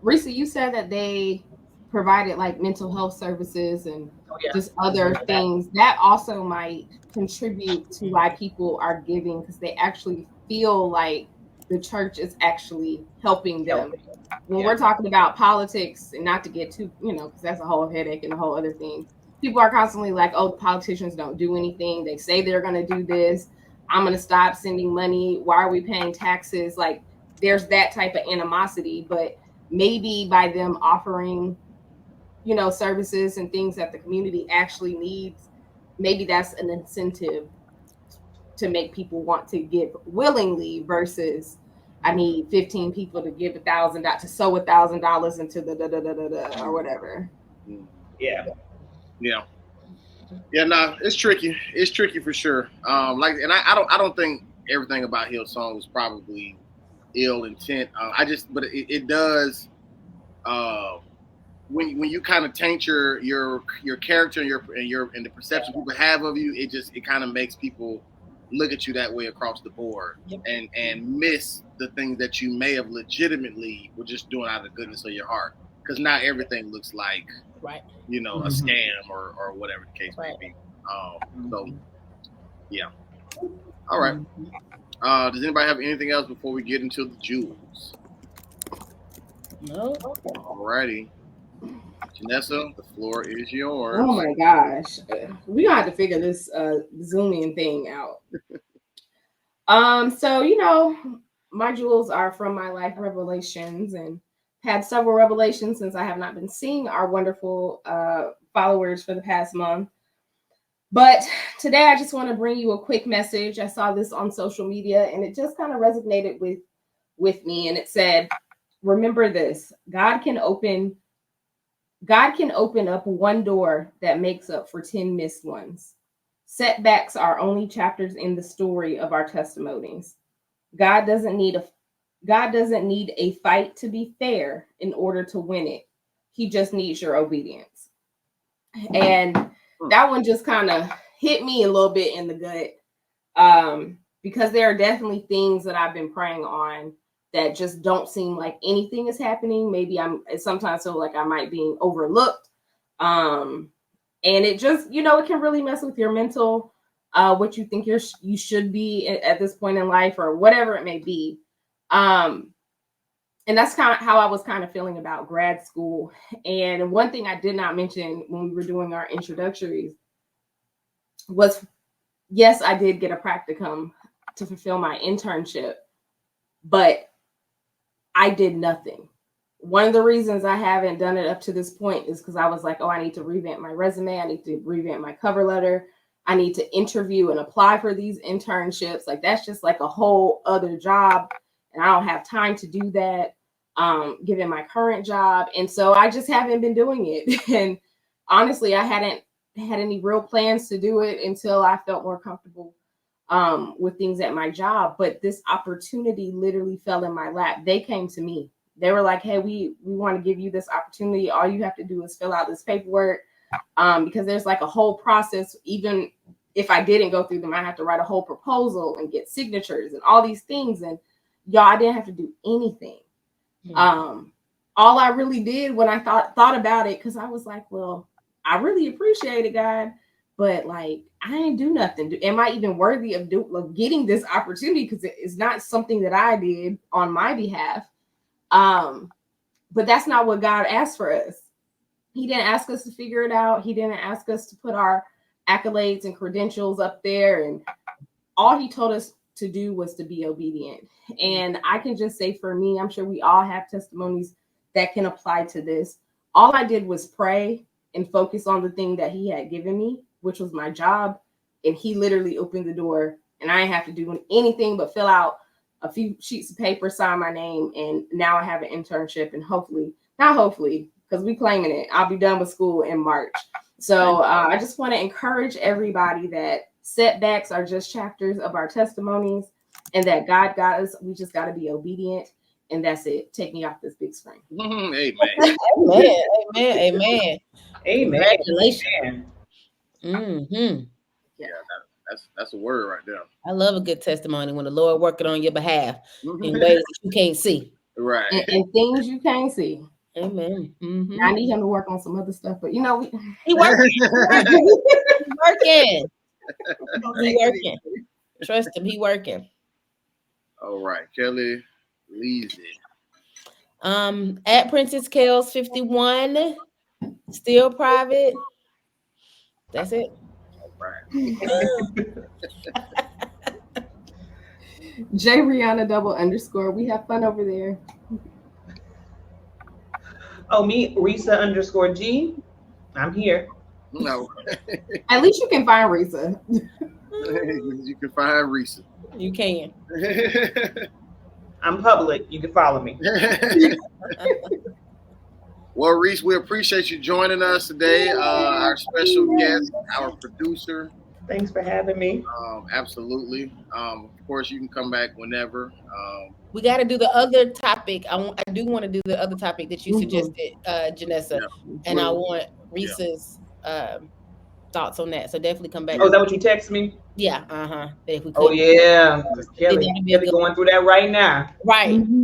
Rhesa, you said that they provided like mental health services and just other things. That also might contribute to why people are giving, because they actually feel like the church is actually helping them. When we're talking about politics, and not to get too, because that's a whole headache and a whole other thing. People are constantly like, oh, the politicians don't do anything. They say they're going to do this. I'm going to stop sending money. Why are we paying taxes? Like, there's that type of animosity. But maybe by them offering, services and things that the community actually needs, maybe that's an incentive to make people want to give willingly versus, I need 15 people to give $1,000 to sow $1,000 into the or whatever. Yeah. No, it's tricky. It's tricky for sure. I don't think everything about Hillsong was probably ill intent. But it does. When you kind of taint your character and the perception people have of you, it kind of makes people look at you that way across the board. Yep. and miss the things that you may have legitimately were just doing out of the goodness of your heart, because not everything looks like a scam or whatever the case may be. So yeah. All right. Does anybody have anything else before we get into the jewels? No. All righty. Janessa, the floor is yours. Oh my gosh. We're gonna have to figure this Zooming thing out. So my jewels are from my life revelations, and had several revelations since I have not been seeing our wonderful followers for the past month. But today I just want to bring you a quick message. I saw this on social media and it just kind of resonated with me, and it said, remember this: God can open up one door that makes up for 10 missed ones. Setbacks are only chapters in the story of our testimonies. God doesn't need a fight to be fair in order to win it. He just needs your obedience. And that one just kind of hit me a little bit in the gut. Because there are definitely things that I've been praying on that just don't seem like anything is happening. Maybe I sometimes feel like I might be overlooked. And it just, it can really mess with your mental, what you think you should be at this point in life or whatever it may be. And that's kind of how I was kind of feeling about grad school. And one thing I did not mention when we were doing our introductories was, yes, I did get a practicum to fulfill my internship, but I did nothing. One of the reasons I haven't done it up to this point is because I was like, I need to revamp my resume. I need to revamp my cover letter. I need to interview and apply for these internships. Like, that's just like a whole other job. And I don't have time to do that, given my current job. And so I just haven't been doing it. And honestly, I hadn't had any real plans to do it until I felt more comfortable with things at my job. But this opportunity literally fell in my lap. They came to me. They were like, hey, we want to give you this opportunity. All you have to do is fill out this paperwork, because there's like a whole process. Even if I didn't go through them, I have to write a whole proposal and get signatures and all these things. And y'all, I didn't have to do anything. Mm-hmm. All I really did when I thought about it, because I was like, well, I really appreciate it, God, but like, I didn't do nothing. Am I even worthy of getting this opportunity? Because it's not something that I did on my behalf. But that's not what God asked for us. He didn't ask us to figure it out. He didn't ask us to put our accolades and credentials up there. And all he told us to do was to be obedient. And I can just say, for me, I'm sure we all have testimonies that can apply to this. All I did was pray and focus on the thing that he had given me, which was my job. And he literally opened the door, and I didn't have to do anything but fill out a few sheets of paper, sign my name, and now I have an internship. And not hopefully, because we claiming it, I'll be done with school in March. So I just want to encourage everybody that setbacks are just chapters of our testimonies, and that God got us. We just got to be obedient. And that's it. Take me off this big screen. Amen. Amen. Amen. Amen. Amen. Congratulations. Mm-hmm. Yeah, that's a word right there. I love a good testimony when the Lord working on your behalf in ways that you can't see. Right. And things you can't see. Amen. Mm-hmm. I need him to work on some other stuff, but he working. He working. He working. Trust him. He working. All right, Kellie. Leaves it. At Princess Kels 51, still private. That's it. All right. J Rihanna _ we have fun over there. Oh, me, Rhesa _G. I'm here. No. At least you can find Rhesa. You can find Rhesa. You can. I'm public. You can follow me. Well, Reese, we appreciate you joining us today. Our special guest, our producer. Thanks for having me. Absolutely. Of course, you can come back whenever. We got to do the other topic. I do want to do the other topic that you suggested, Janessa, and I want Rhesa's thoughts on that. So definitely come back. Oh, is that what you text me? Yeah. If we could. Oh yeah. Kellie going through that right now. Right. Mm-hmm.